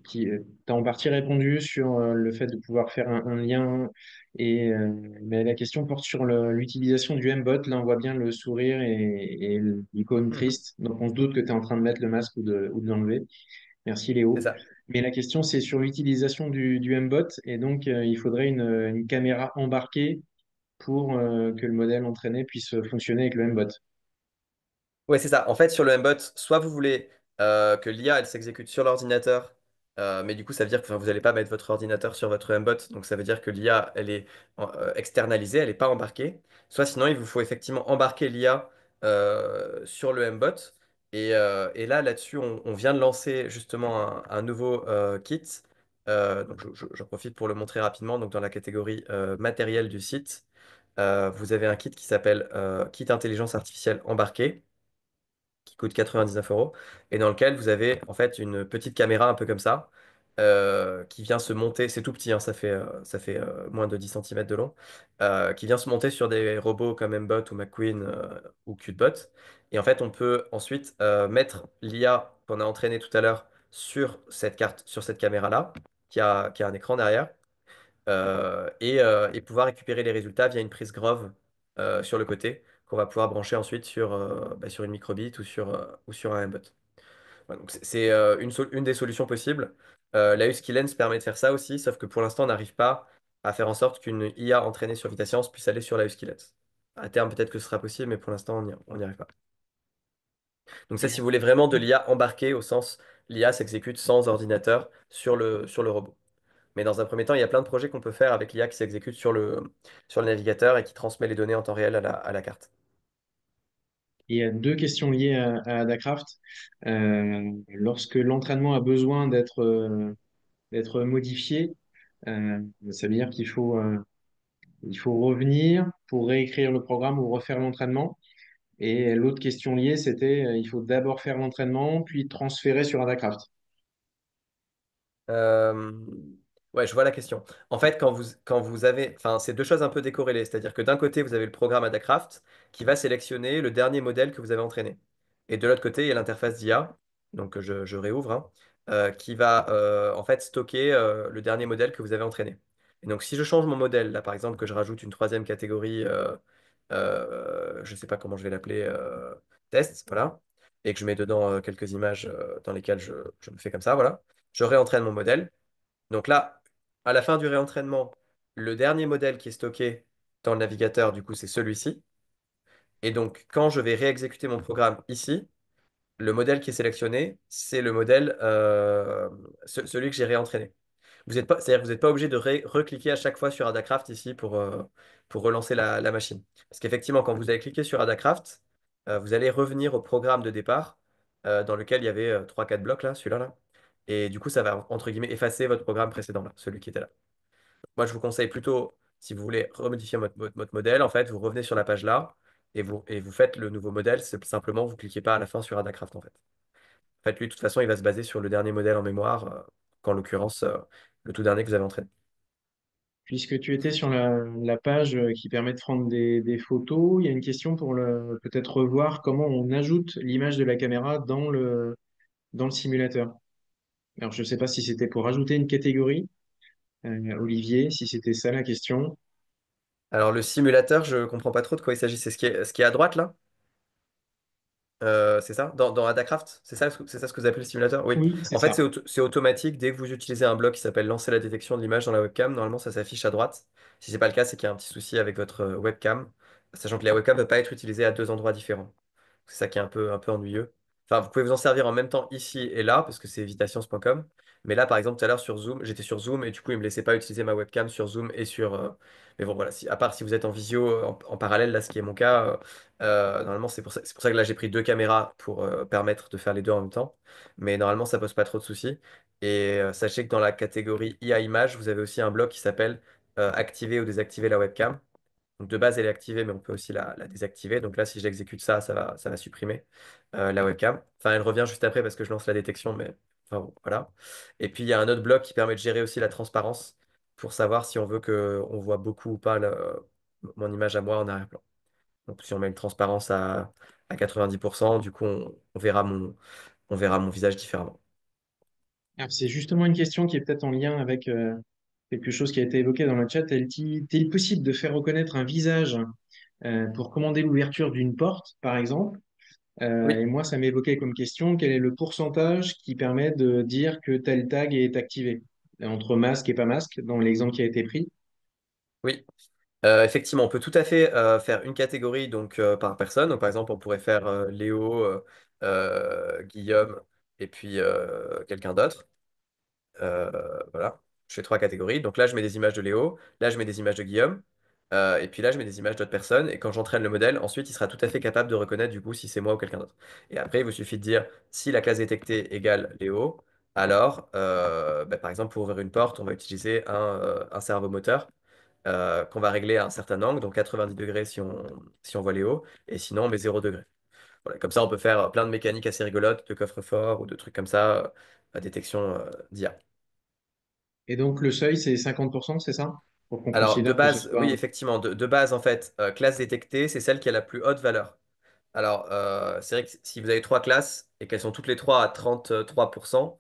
qui t'a en partie répondu sur le fait de pouvoir faire un lien, mais la question porte sur l'utilisation du M-Bot. Là, on voit bien le sourire et l'icône mhm, triste, donc on se doute que tu es en train de mettre le masque ou de l'enlever. Merci c'est Léo. ça. Mais la question, c'est sur l'utilisation du M-Bot, et donc il faudrait une caméra embarquée pour que le modèle entraîné puisse fonctionner avec le M-Bot. Ouais, c'est ça. En fait, sur le Mbot, soit vous voulez que l'IA elle s'exécute sur l'ordinateur, mais du coup, ça veut dire que enfin, vous n'allez pas mettre votre ordinateur sur votre Mbot, donc ça veut dire que l'IA elle est externalisée, elle n'est pas embarquée. Soit sinon, il vous faut effectivement embarquer l'IA sur le Mbot. Et là, là-dessus, on vient de lancer justement un nouveau kit. Donc, j'en profite pour le montrer rapidement. Donc, dans la catégorie matériel du site, vous avez un kit qui s'appelle Kit Intelligence Artificielle embarquée qui coûte 99 euros, et dans lequel vous avez en fait une petite caméra un peu comme ça, qui vient se monter, c'est tout petit, hein, ça fait moins de 10 centimètres de long, qui vient se monter sur des robots comme Mbot ou McQueen ou Qtbot. Et en fait, on peut ensuite mettre l'IA qu'on a entraîné tout à l'heure sur cette carte, sur cette caméra-là, qui a un écran derrière, et pouvoir récupérer les résultats via une prise Grove sur le côté, qu'on va pouvoir brancher ensuite sur une microbit ou sur un Mbot. Ouais, donc c'est une des solutions possibles. La Lens permet de faire ça aussi, sauf que pour l'instant, on n'arrive pas à faire en sorte qu'une IA entraînée sur VitaScience puisse aller sur la Lens. À terme, peut-être que ce sera possible, mais pour l'instant, on n'y arrive pas. Donc ça, Et, si vous voulez vraiment de l'IA embarquée, au sens l'IA s'exécute sans ordinateur sur le robot. Mais dans un premier temps, il y a plein de projets qu'on peut faire avec l'IA qui s'exécute sur le navigateur et qui transmet les données en temps réel à la carte. il y a deux questions liées à Adacraft. Lorsque l'entraînement a besoin d'être modifié, ça veut dire il faut revenir pour réécrire le programme ou refaire l'entraînement. Et l'autre question liée, c'était il faut d'abord faire l'entraînement, puis transférer sur Adacraft. Euh, Ouais, je vois la question. En fait, quand vous avez, enfin, c'est deux choses un peu décorrélées. C'est-à-dire que d'un côté, vous avez le programme Adacraft qui va sélectionner le dernier modèle que vous avez entraîné. Et de l'autre côté, il y a l'interface d'IA, donc je réouvre, hein, qui va en fait stocker le dernier modèle que vous avez entraîné. Et donc, si je change mon modèle, là par exemple, que je rajoute une troisième catégorie, je ne sais pas comment je vais l'appeler, test, voilà, et que je mets dedans quelques images dans lesquelles je me fais comme ça, voilà. Je réentraîne mon modèle. Donc là, à la fin du réentraînement, le dernier modèle qui est stocké dans le navigateur, du coup, c'est celui-ci. Et donc, quand je vais réexécuter mon programme ici, le modèle qui est sélectionné, c'est le modèle, celui que j'ai réentraîné. C'est-à-dire que vous n'êtes pas obligé de recliquer à chaque fois sur Adacraft ici pour relancer la machine. Parce qu'effectivement, quand vous allez cliquer sur Adacraft, vous allez revenir au programme de départ dans lequel il y avait 3-4 blocs, là, celui-là, là. Et du coup, ça va, entre guillemets, effacer votre programme précédent, là, celui qui était là. Moi, je vous conseille plutôt, si vous voulez remodifier votre modèle, en fait, vous revenez sur la page là et vous faites le nouveau modèle. C'est simplement, vous cliquez pas à la fin sur Adacraft, en fait. En fait, lui, de toute façon, il va se baser sur le dernier modèle en mémoire, qu'en l'occurrence, le tout dernier que vous avez entraîné. Puisque tu étais sur la page qui permet de prendre des photos, il y a une question pour peut-être revoir comment on ajoute l'image de la caméra dans le simulateur. Alors, je ne sais pas si c'était pour ajouter une catégorie, Olivier, si c'était ça la question. Alors, le simulateur, je comprends pas trop de quoi il s'agit. C'est ce qui est à droite, là? C'est ça? Dans Adacraft? C'est ça ce que vous appelez le simulateur? Oui. Oui, c'est En fait, ça. c'est automatique. Dès que vous utilisez un bloc qui s'appelle lancer la détection de l'image dans la webcam, normalement, ça s'affiche à droite. Si c'est pas le cas, c'est qu'il y a un petit souci avec votre webcam, sachant que la webcam ne peut pas être utilisée à deux endroits différents. C'est ça qui est un peu ennuyeux. Enfin, vous pouvez vous en servir en même temps ici et là, parce que c'est vitascience.com. Mais là, par exemple, tout à l'heure sur Zoom, j'étais sur Zoom et du coup, il ne me laissait pas utiliser ma webcam sur Zoom et Mais bon, voilà, à part si vous êtes en visio en parallèle, là, ce qui est mon cas, normalement, c'est pour ça que là, j'ai pris deux caméras pour permettre de faire les deux en même temps. Mais normalement, ça pose pas trop de soucis. Et sachez que dans la catégorie IA image, vous avez aussi un bloc qui s'appelle activer ou désactiver la webcam. Donc de base, elle est activée, mais on peut aussi la désactiver. Donc là, si j'exécute ça, ça va supprimer la webcam. Enfin, elle revient juste après parce que je lance la détection, mais enfin, bon, voilà. Et puis, il y a un autre bloc qui permet de gérer aussi la transparence pour savoir si on veut qu'on voit beaucoup ou pas mon image à moi en arrière-plan. Donc, si on met une transparence à 90%, du coup, on verra mon visage différemment. Alors, c'est justement une question qui est peut-être en lien avec quelque chose qui a été évoqué dans le chat. Elle dit, est-il possible de faire reconnaître un visage pour commander l'ouverture d'une porte, par exemple? Et Oui, moi, ça m'évoquait comme question, quel est le pourcentage qui permet de dire que tel tag est activé entre masque et pas masque, dans l'exemple qui a été pris? oui. Effectivement, on peut tout à fait faire une catégorie donc par personne. Donc, par exemple, on pourrait faire Léo, Guillaume et puis quelqu'un d'autre. Voilà, je fais trois catégories. Donc là, je mets des images de Léo, là, je mets des images de Guillaume, et puis là, je mets des images d'autres personnes. Et quand j'entraîne le modèle, ensuite, il sera tout à fait capable de reconnaître du coup si c'est moi ou quelqu'un d'autre. Et après, il vous suffit de dire si la classe détectée égale Léo, alors, bah, par exemple, pour ouvrir une porte, on va utiliser un servomoteur qu'on va régler à un certain angle, donc 90 degrés si on voit Léo, et sinon, on met 0 degré. Voilà, comme ça, on peut faire plein de mécaniques assez rigolotes, de coffre-fort ou de trucs comme ça, à détection d'IA. Et donc le seuil, c'est 50%, c'est ça? Pour qu'on Alors, de considère que ce base, oui, soit... effectivement, de base, en fait, classe détectée, c'est celle qui a la plus haute valeur. Alors, c'est vrai que si vous avez trois classes et qu'elles sont toutes les trois à 33%,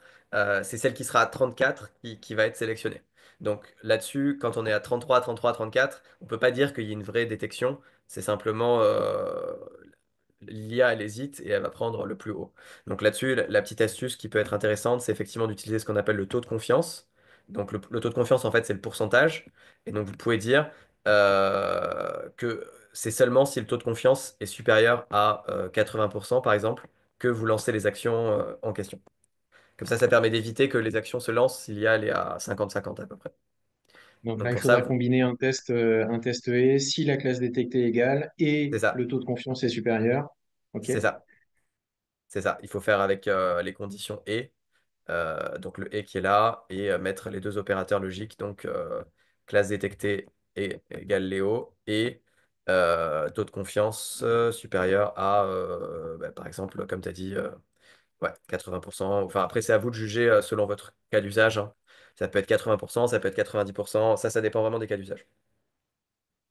c'est celle qui sera à 34 qui va être sélectionnée. Donc là-dessus, quand on est à 33, 33, 34, on ne peut pas dire qu'il y ait une vraie détection. C'est simplement l'IA, elle hésite et elle va prendre le plus haut. Donc là-dessus, la petite astuce qui peut être intéressante, c'est effectivement d'utiliser ce qu'on appelle le taux de confiance. Donc le taux de confiance, en fait, c'est le pourcentage. Et donc vous pouvez dire que c'est seulement si le taux de confiance est supérieur à 80%, par exemple, que vous lancez les actions en question. Comme ça permet d'éviter que les actions se lancent si l'IA elle est à 50-50 à peu près. Donc Donc là, il pour ça, faudra combiner un test E si la classe détectée est égale c'est et ça. le taux de confiance est supérieur. OK. C'est ça. C'est ça. Il faut faire avec les conditions et. Donc le et qui est là, et mettre les deux opérateurs logiques, donc classe détectée et égale Léo, et taux de confiance supérieur à, par exemple, comme tu as dit, ouais, 80%. Enfin, après, c'est à vous de juger selon votre cas d'usage, hein. Ça peut être 80%, ça peut être 90%, ça dépend vraiment des cas d'usage.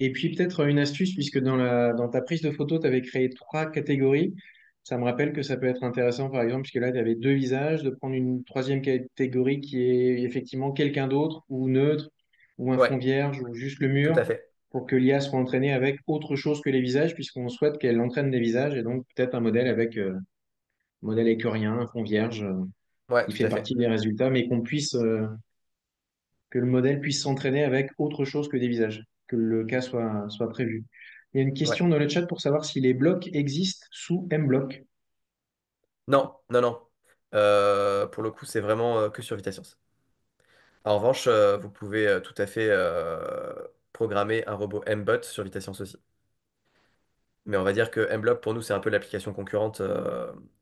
Et puis peut-être une astuce, puisque dans ta prise de photo, tu avais créé trois catégories. Ça me rappelle que ça peut être intéressant, par exemple, puisque là, tu avais deux visages, de prendre une troisième catégorie qui est effectivement quelqu'un d'autre, ou neutre, ou un fond Ouais, vierge, ou juste le tout à mur, fait. pour que l'IA soit entraînée avec autre chose que les visages, puisqu'on souhaite qu'elle entraîne les visages, et donc peut-être un modèle avec modèle équerrien, un fond vierge, Ouais, qui tout fait à fait. partie des résultats, mais que le modèle puisse s'entraîner avec autre chose que des visages, que le cas soit prévu. Il y a une Ouais. question dans le chat pour savoir si les blocs existent sous MBlock. Non, non, non. Pour le coup, c'est vraiment que sur VitaScience. En revanche, vous pouvez tout à fait programmer un robot MBot sur VitaScience aussi. Mais on va dire que MBlock, pour nous, c'est un peu l'application concurrente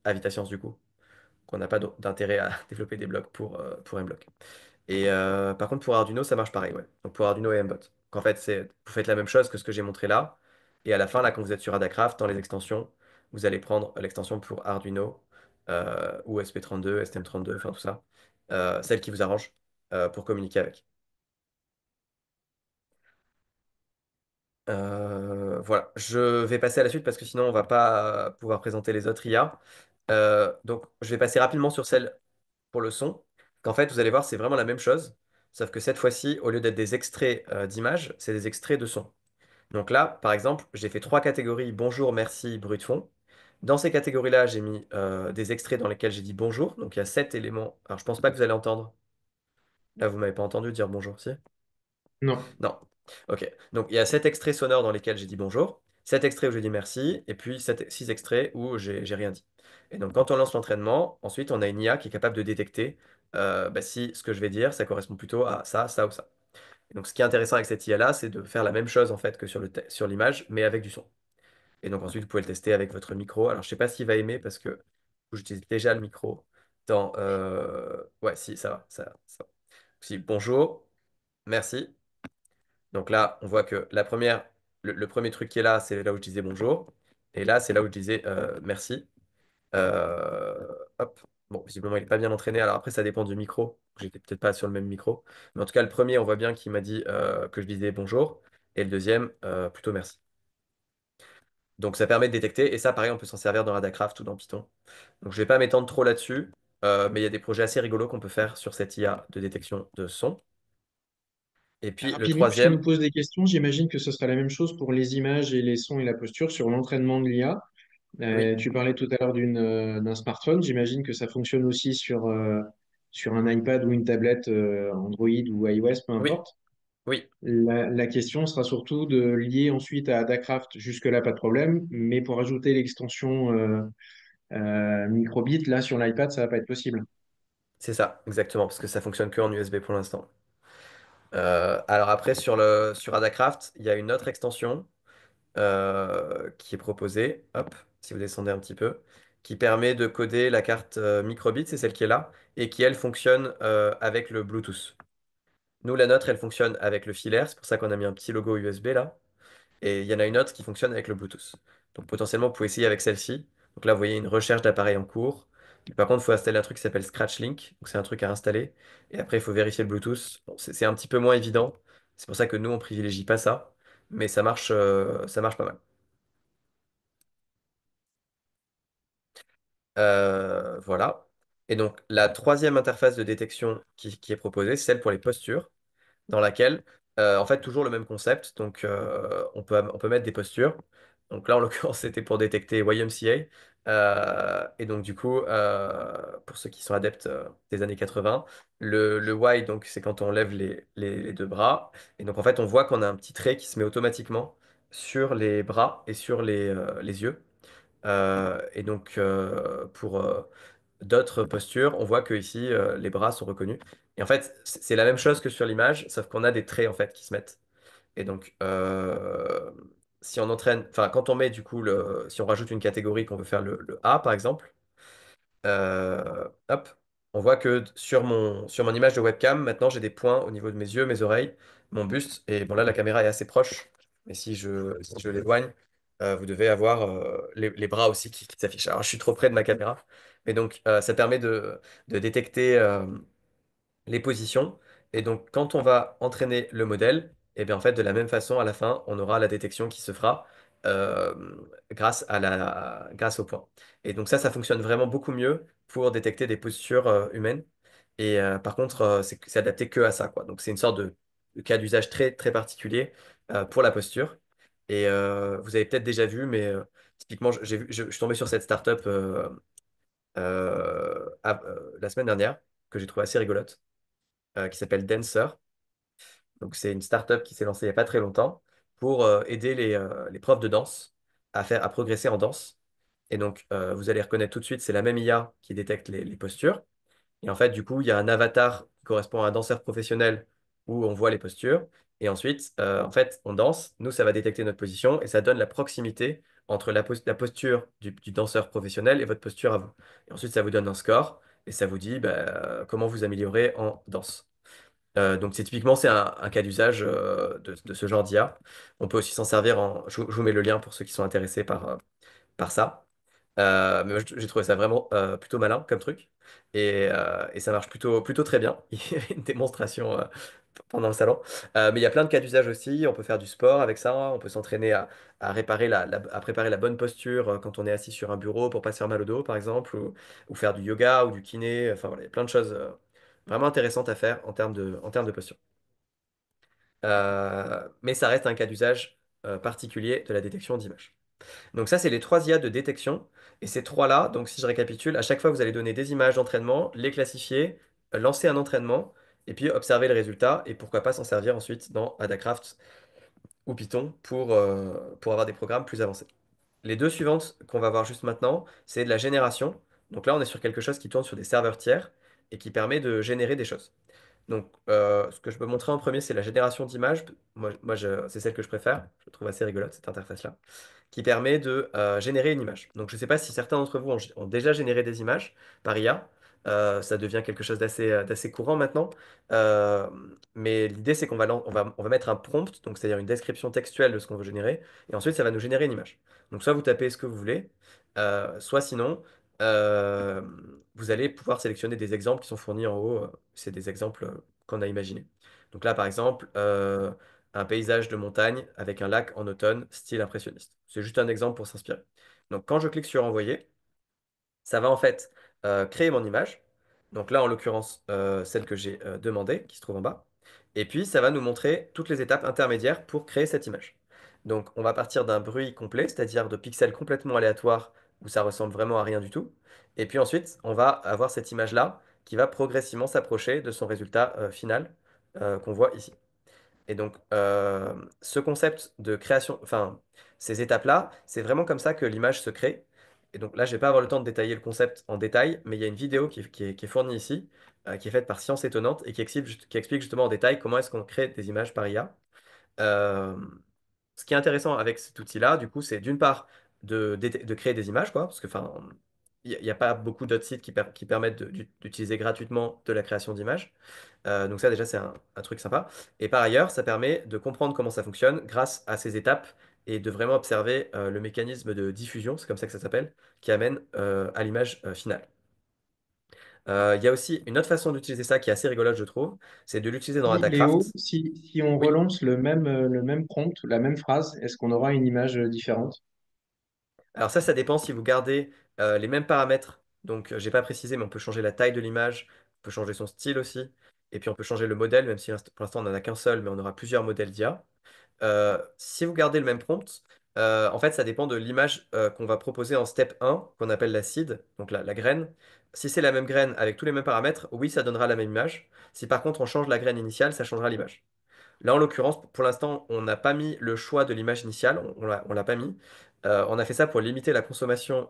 à VitaScience du coup. Qu'on n'a pas d'intérêt à développer des blocs pour MBlock. Et par contre, pour Arduino, ça marche pareil, ouais. Donc pour Arduino et MBot. En fait, vous faites la même chose que ce que j'ai montré là. Et à la fin, là, quand vous êtes sur Adacraft, dans les extensions, vous allez prendre l'extension pour Arduino ou SP32, STM32, enfin tout ça. Celle qui vous arrange pour communiquer avec. Voilà, je vais passer à la suite parce que sinon on va pas pouvoir présenter les autres IA. Donc je vais passer rapidement sur celle pour le son. Qu'en fait, vous allez voir, c'est vraiment la même chose, sauf que cette fois-ci, au lieu d'être des extraits d'images, c'est des extraits de son. Donc là, par exemple, j'ai fait trois catégories bonjour, merci, bruit de fond. Dans ces catégories-là, j'ai mis des extraits dans lesquels j'ai dit bonjour. Donc il y a 7 éléments. Alors je pense pas que vous allez entendre. Là, vous m'avez pas entendu dire bonjour, si? Non. Non. Ok. Donc il y a 7 extraits sonores dans lesquels j'ai dit bonjour, 7 extraits où j'ai dit merci, et puis 6 extraits où j'ai rien dit. Et donc quand on lance l'entraînement, ensuite on a une IA qui est capable de détecter si ce que je vais dire, ça correspond plutôt à ça, ça ou ça. Et donc ce qui est intéressant avec cette IA-là, c'est de faire la même chose en fait que sur l'image, mais avec du son. Et donc ensuite vous pouvez le tester avec votre micro. Alors je sais pas s'il va aimer parce que j'utilise déjà le micro dans... Ouais, si, ça va, ça va. Si, bonjour, merci. Donc là, on voit que le premier truc qui est là, c'est là où je disais bonjour. Et là, c'est là où je disais merci. Euh, Hop. Bon, visiblement, il n'est pas bien entraîné. Alors après, ça dépend du micro. J'étais peut-être pas sur le même micro. Mais en tout cas, le premier, on voit bien qu'il m'a dit que je disais bonjour. Et le deuxième, plutôt merci. Donc ça permet de détecter. Et ça, pareil, on peut s'en servir dans Adacraft ou dans Python. Donc je ne vais pas m'étendre trop là-dessus. Mais il y a des projets assez rigolos qu'on peut faire sur cette IA de détection de son. Et puis le Rapidement, puisqu'on troisième, nous pose des questions, j'imagine que ce sera la même chose pour les images et les sons et la posture sur l'entraînement de l'IA. oui, Tu parlais tout à l'heure d'un smartphone. J'imagine que ça fonctionne aussi sur un iPad ou une tablette Android ou iOS, peu oui, importe. oui. La question sera surtout de lier ensuite à Adacraft. Jusque-là, pas de problème. Mais pour ajouter l'extension microbit, là, sur l'iPad, ça va pas être possible. C'est ça, exactement, parce que ça fonctionne que en USB pour l'instant. Alors après, sur Adacraft, il y a une autre extension qui est proposée, hop, si vous descendez un petit peu, qui permet de coder la carte microbit, c'est celle qui est là, et qui, elle, fonctionne avec le Bluetooth. Nous, la nôtre, elle fonctionne avec le filaire, c'est pour ça qu'on a mis un petit logo USB là, et il y en a une autre qui fonctionne avec le Bluetooth. Donc potentiellement, vous pouvez essayer avec celle-ci. Donc là, vous voyez une recherche d'appareil en cours. Par contre, il faut installer un truc qui s'appelle Scratch Link. Donc, c'est un truc à installer. Et après, il faut vérifier le Bluetooth. Bon, c'est un petit peu moins évident. C'est pour ça que nous, on privilégie pas ça. Mais ça marche pas mal. Voilà. Et donc, la troisième interface de détection qui est proposée, c'est celle pour les postures, dans laquelle, en fait, toujours le même concept. Donc, on peut mettre des postures. Donc là, en l'occurrence, c'était pour détecter YMCA. Et donc, du coup, pour ceux qui sont adeptes des années 80, le Y, donc, c'est quand on lève les deux bras. Et donc, en fait, on voit qu'on a un petit trait qui se met automatiquement sur les bras et sur les yeux. Et donc, pour d'autres postures, on voit que ici, les bras sont reconnus. Et en fait, c'est la même chose que sur l'image, sauf qu'on a des traits en fait qui se mettent. Et donc, si on entraîne, enfin, quand on met du coup si on rajoute une catégorie qu'on veut faire le A par exemple, hop, on voit que sur mon image de webcam, maintenant j'ai des points au niveau de mes yeux, mes oreilles, mon buste. Et bon, là, la caméra est assez proche. Mais si je l'éloigne, vous devez avoir les bras aussi qui s'affichent. Alors, je suis trop près de ma caméra. Mais donc, ça permet de détecter les positions. Et donc, quand on va entraîner le modèle, et bien en fait, de la même façon, à la fin, on aura la détection qui se fera euh, grâce au point. Et donc ça fonctionne vraiment beaucoup mieux pour détecter des postures humaines. Et par contre, c'est adapté que à ça, quoi. Donc c'est une sorte de cas d'usage très, très particulier pour la posture. Et vous avez peut-être déjà vu, mais typiquement, je suis tombé sur cette startup la semaine dernière, que j'ai trouvé assez rigolote, qui s'appelle Dancer. Donc, c'est une startup qui s'est lancée il n'y a pas très longtemps pour aider les profs de danse à progresser en danse. Et donc, vous allez reconnaître tout de suite, c'est la même IA qui détecte les postures. Et en fait, du coup, il y a un avatar qui correspond à un danseur professionnel où on voit les postures. Et ensuite, en fait, on danse. Nous, ça va détecter notre position et ça donne la proximité entre la posture du danseur professionnel et votre posture à vous. Et ensuite, ça vous donne un score et ça vous dit bah, comment vous améliorer en danse. Donc c'est typiquement c'est un cas d'usage de ce genre d'IA. On peut aussi s'en servir je vous mets le lien pour ceux qui sont intéressés par ça. Mais moi, j'ai trouvé ça vraiment plutôt malin comme truc. Et ça marche plutôt très bien. Il y a une démonstration pendant le salon. Mais il y a plein de cas d'usage aussi. On peut faire du sport avec ça. On peut s'entraîner à réparer à préparer la bonne posture quand on est assis sur un bureau pour pas se faire mal au dos, par exemple, ou faire du yoga ou du kiné. Enfin voilà, il y a plein de choses vraiment intéressantes à faire en termes de posture. Mais ça reste un cas d'usage particulier de la détection d'images. Donc ça, c'est les trois IA de détection. Et ces trois-là, donc si je récapitule, à chaque fois, vous allez donner des images d'entraînement, les classifier, lancer un entraînement, et puis observer le résultat, et pourquoi pas s'en servir ensuite dans Adacraft ou Python pour avoir des programmes plus avancés. Les deux suivantes qu'on va voir juste maintenant, c'est de la génération. Donc là, on est sur quelque chose qui tourne sur des serveurs tiers et qui permet de générer des choses. Donc, ce que je peux montrer en premier, c'est la génération d'images. C'est celle que je préfère. Je trouve assez rigolote, cette interface-là, qui permet de générer une image. Donc, je ne sais pas si certains d'entre vous ont déjà généré des images par IA. Ça devient quelque chose d'assez courant maintenant. Euh, mais l'idée, c'est on va mettre un prompt, donc c'est-à-dire une description textuelle de ce qu'on veut générer, et ensuite, ça va nous générer une image. Donc, soit vous tapez ce que vous voulez, soit sinon, euh, vous allez pouvoir sélectionner des exemples qui sont fournis en haut. C'est des exemples qu'on a imaginés. Donc là, par exemple, un paysage de montagne avec un lac en automne, style impressionniste. C'est juste un exemple pour s'inspirer. Donc quand je clique sur envoyer, ça va en fait créer mon image. Donc là, en l'occurrence, celle que j'ai demandée, qui se trouve en bas. Et puis, ça va nous montrer toutes les étapes intermédiaires pour créer cette image. Donc, on va partir d'un bruit complet, c'est-à-dire de pixels complètement aléatoires où ça ressemble vraiment à rien du tout. Et puis ensuite, on va avoir cette image-là qui va progressivement s'approcher de son résultat final qu'on voit ici. Et donc, ce concept de création, enfin, ces étapes-là, c'est vraiment comme ça que l'image se crée. Et donc là, je vais pas avoir le temps de détailler le concept en détail, mais il y a une vidéo qui est fournie ici, qui est faite par Science Étonnante et qui explique justement en détail comment est-ce qu'on crée des images par IA. Euh, Ce qui est intéressant avec cet outil-là, du coup, c'est d'une part de créer des images, quoi, parce que, enfin, il n'y a pas beaucoup d'autres sites qui permettent d'utiliser gratuitement de la création d'images. Donc ça déjà c'est un truc sympa. Et par ailleurs, ça permet de comprendre comment ça fonctionne grâce à ces étapes et de vraiment observer le mécanisme de diffusion, c'est comme ça que ça s'appelle, qui amène à l'image finale. Il y a aussi une autre façon d'utiliser ça qui est assez rigolote, je trouve, c'est de l'utiliser dans Léo, Adacraft. si on Oui. relance le même prompt, la même phrase, est-ce qu'on aura une image différente? Alors ça dépend si vous gardez les mêmes paramètres. Donc, j'ai pas précisé, mais on peut changer la taille de l'image, on peut changer son style aussi, et puis on peut changer le modèle, même si pour l'instant on n'en a qu'un seul, mais on aura plusieurs modèles d'IA. Si vous gardez le même prompt, en fait, ça dépend de l'image qu'on va proposer en step 1, qu'on appelle la seed, donc la graine. Si c'est la même graine avec tous les mêmes paramètres, oui, ça donnera la même image. Si par contre on change la graine initiale, ça changera l'image. Là, en l'occurrence, pour l'instant, on n'a pas mis le choix de l'image initiale, on l'a pas mis. On a fait ça pour limiter la consommation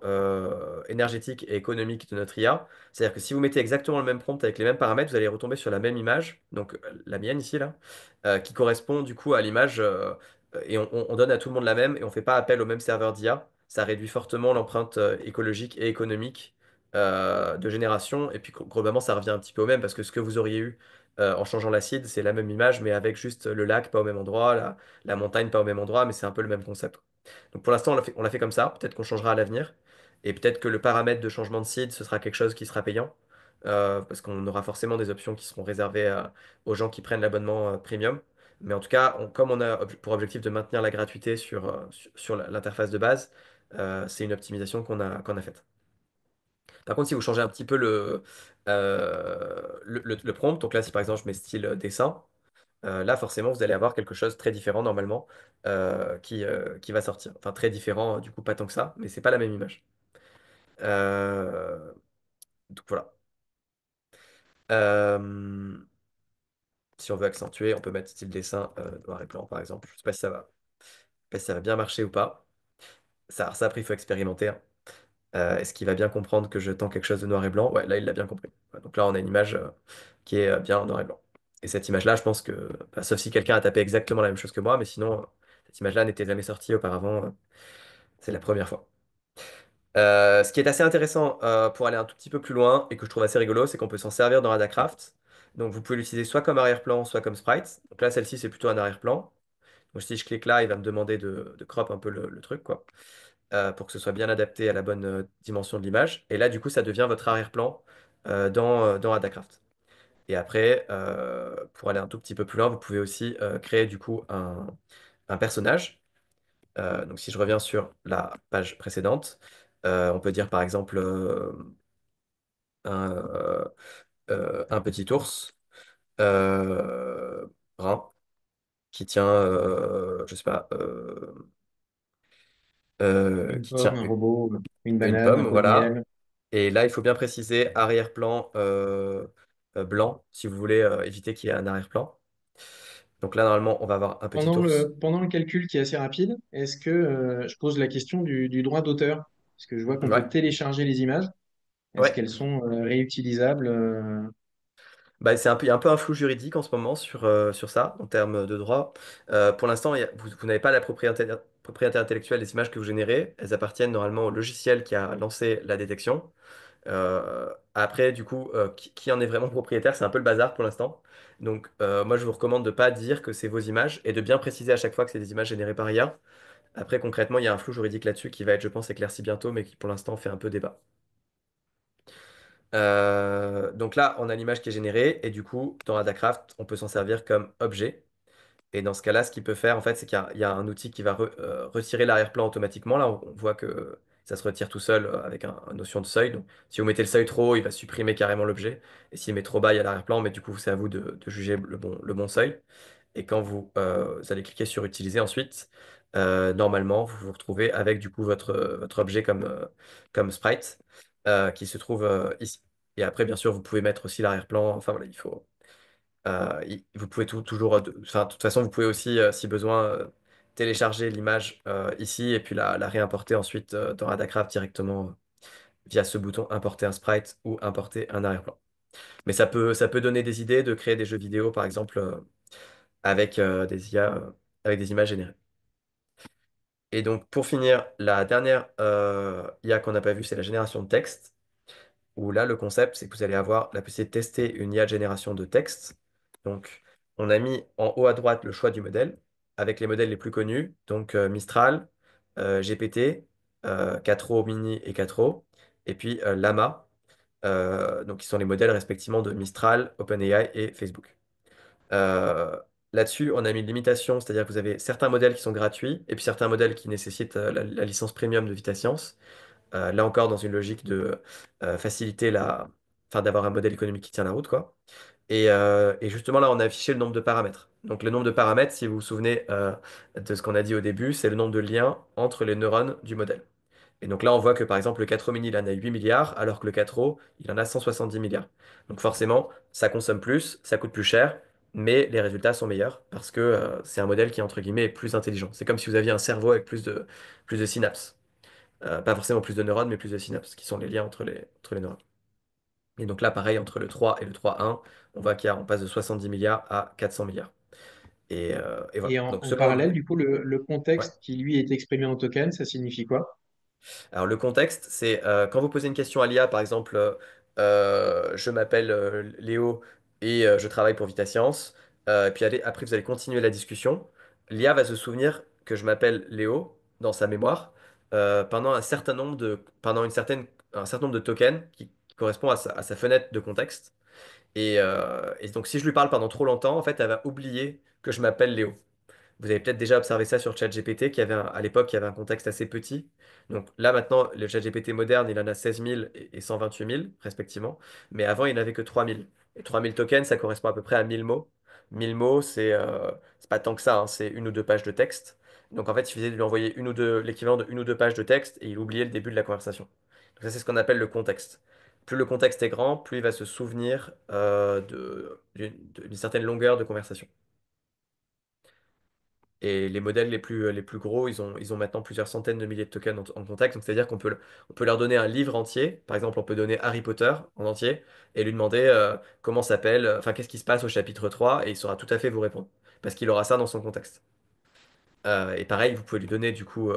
énergétique et économique de notre IA. C'est-à-dire que si vous mettez exactement le même prompt avec les mêmes paramètres, vous allez retomber sur la même image, donc la mienne ici, là, qui correspond du coup à l'image, et on donne à tout le monde la même, et on ne fait pas appel au même serveur d'IA. Ça réduit fortement l'empreinte écologique et économique de génération, et puis globalement, ça revient un petit peu au même, parce que ce que vous auriez eu en changeant l'acide, c'est la même image, mais avec juste le lac pas au même endroit, la montagne pas au même endroit, mais c'est un peu le même concept. Donc pour l'instant, on l'a fait comme ça. Peut-être qu'on changera à l'avenir. Et peut-être que le paramètre de changement de seed, ce sera quelque chose qui sera payant. Parce qu'on aura forcément des options qui seront réservées aux gens qui prennent l'abonnement premium. Mais en tout cas, comme on a pour objectif de maintenir la gratuité sur l'interface de base, c'est une optimisation qu'on a faite. Par contre, si vous changez un petit peu le prompt, donc là, si par exemple je mets style dessin, là forcément vous allez avoir quelque chose de très différent normalement qui va sortir. Enfin, très différent, du coup, pas tant que ça, mais c'est pas la même image. Euh, donc voilà. Euh, Si on veut accentuer, on peut mettre style dessin noir et blanc par exemple. Je sais pas si ça va, je sais pas si ça va bien marcher ou pas. Ça après, il faut expérimenter, hein. Est-ce qu'il va bien comprendre que je tends quelque chose de noir et blanc? Ouais, là, il l'a bien compris. Ouais, donc là, on a une image qui est bien en noir et blanc. Et cette image-là, je pense que, bah, sauf si quelqu'un a tapé exactement la même chose que moi, mais sinon, cette image-là n'était jamais sortie auparavant. C'est la première fois. Ce qui est assez intéressant pour aller un tout petit peu plus loin et que je trouve assez rigolo, c'est qu'on peut s'en servir dans Adacraft. Donc, vous pouvez l'utiliser soit comme arrière-plan, soit comme sprite. Donc là, celle-ci, c'est plutôt un arrière-plan. Donc, si je clique là, il va me demander de crop un peu le truc, quoi, pour que ce soit bien adapté à la bonne dimension de l'image. Et là, du coup, ça devient votre arrière-plan dans Adacraft. Et après, pour aller un tout petit peu plus loin, vous pouvez aussi créer du coup un personnage. Donc, si je reviens sur la page précédente, on peut dire par exemple un, euh, un petit ours euh, brun qui tient, je sais pas, Une qui pomme, tient un robot, une une banane, un pomme, pot de voilà. miel. Et là, il faut bien préciser arrière-plan blanc, si vous voulez éviter qu'il y ait un arrière-plan. Donc là, normalement, on va avoir un petit ours. Pendant le calcul qui est assez rapide, est-ce que je pose la question du droit d'auteur? Parce que je vois qu'on peut Ouais, télécharger les images. Est-ce ouais. qu'elles sont réutilisables? Bah, il y a un peu un flou juridique en ce moment sur ça, en termes de droit. Pour l'instant, vous n'avez pas la propriété intellectuelle des images que vous générez. Elles appartiennent normalement au logiciel qui a lancé la détection. Après, du coup, qui en est vraiment propriétaire, c'est un peu le bazar pour l'instant. Donc, moi, je vous recommande de ne pas dire que c'est vos images et de bien préciser à chaque fois que c'est des images générées par IA. Après, concrètement, il y a un flou juridique là-dessus qui va être, je pense, éclairci bientôt, mais qui pour l'instant fait un peu débat. Donc là, on a l'image qui est générée et du coup, dans Adacraft, on peut s'en servir comme objet. Et dans ce cas-là, ce qu'il peut faire, en fait, c'est qu'il y a un outil qui va retirer l'arrière-plan automatiquement. Là, on voit que ça se retire tout seul avec une notion de seuil. Donc, si vous mettez le seuil trop haut, il va supprimer carrément l'objet. Et s'il met trop bas, il y a l'arrière-plan. Mais du coup, c'est à vous de juger le bon seuil. Et quand vous allez cliquer sur Utiliser ensuite, normalement, vous vous retrouvez avec du coup votre objet comme sprite qui se trouve ici. Et après, bien sûr, vous pouvez mettre aussi l'arrière-plan. Enfin voilà, vous pouvez toujours, enfin, de toute façon, vous pouvez aussi, si besoin, télécharger l'image ici et puis la réimporter ensuite dans Adacraft directement via ce bouton Importer un sprite ou importer un arrière-plan. Mais ça peut donner des idées de créer des jeux vidéo, par exemple, avec des IA, avec des images générées. Et donc, pour finir, la dernière IA qu'on n'a pas vue, c'est la génération de texte, où là, le concept, c'est que vous allez avoir la possibilité de tester une IA de génération de texte. Donc, on a mis en haut à droite le choix du modèle, avec les modèles les plus connus, donc Mistral, GPT, 4O Mini et 4O, et puis Llama. donc qui sont les modèles respectivement de Mistral, OpenAI et Facebook. Euh, Là-dessus, on a mis une limitation, c'est-à-dire que vous avez certains modèles qui sont gratuits et puis certains modèles qui nécessitent la licence premium de Vita Science. Là encore, dans une logique de faciliter enfin, d'avoir un modèle économique qui tient la route, quoi. Et justement, là, on a affiché le nombre de paramètres. Donc, le nombre de paramètres, si vous vous souvenez de ce qu'on a dit au début, c'est le nombre de liens entre les neurones du modèle. Et donc là, on voit que par exemple, le 4 mini, il en a 8 milliards, alors que le 4 il en a 170 milliards. Donc forcément, ça consomme plus, ça coûte plus cher, mais les résultats sont meilleurs parce que c'est un modèle qui, entre guillemets, est plus intelligent. C'est comme si vous aviez un cerveau avec plus de synapses. Pas forcément plus de neurones, mais plus de synapses, qui sont les liens entre les neurones. Et donc là, pareil, entre le 3 et le 3.1, on voit qu'on passe de 70 milliards à 400 milliards. Et voilà. Et Donc en selon parallèle, du coup, le ouais. contexte qui, lui, est exprimé en token, ça signifie quoi? Alors le contexte, c'est quand vous posez une question à l'IA, par exemple, je m'appelle Léo et je travaille pour Vita Science, et puis après vous allez continuer la discussion, l'IA va se souvenir que je m'appelle Léo dans sa mémoire pendant un certain nombre de tokens qui correspond à sa fenêtre de contexte. Et donc si je lui parle pendant trop longtemps, en fait, elle va oublier que je m'appelle Léo. Vous avez peut-être déjà observé ça sur ChatGPT, à l'époque, il y avait un contexte assez petit. Donc là, maintenant, le ChatGPT moderne, il en a 16 000 et 128 000, respectivement. Mais avant, il n'avait que 3 000. Et 3 000 tokens, ça correspond à peu près à 1 000 mots. 1 000 mots, c'est pas tant que ça, hein, c'est une ou deux pages de texte. Donc en fait, il suffisait de lui envoyer l'équivalent de une ou deux pages de texte et il oubliait le début de la conversation. Donc ça, c'est ce qu'on appelle le contexte. Plus le contexte est grand, plus il va se souvenir d'une certaine longueur de conversation. Et les modèles les plus gros, ils ont maintenant plusieurs centaines de milliers de tokens en contexte. Donc, c'est-à-dire qu'on peut leur donner un livre entier. Par exemple, on peut donner Harry Potter en entier et lui demander comment s'appelle, enfin, qu'est-ce qui se passe au chapitre 3 et il saura tout à fait vous répondre. Parce qu'il aura ça dans son contexte. Et pareil, vous pouvez lui donner du coup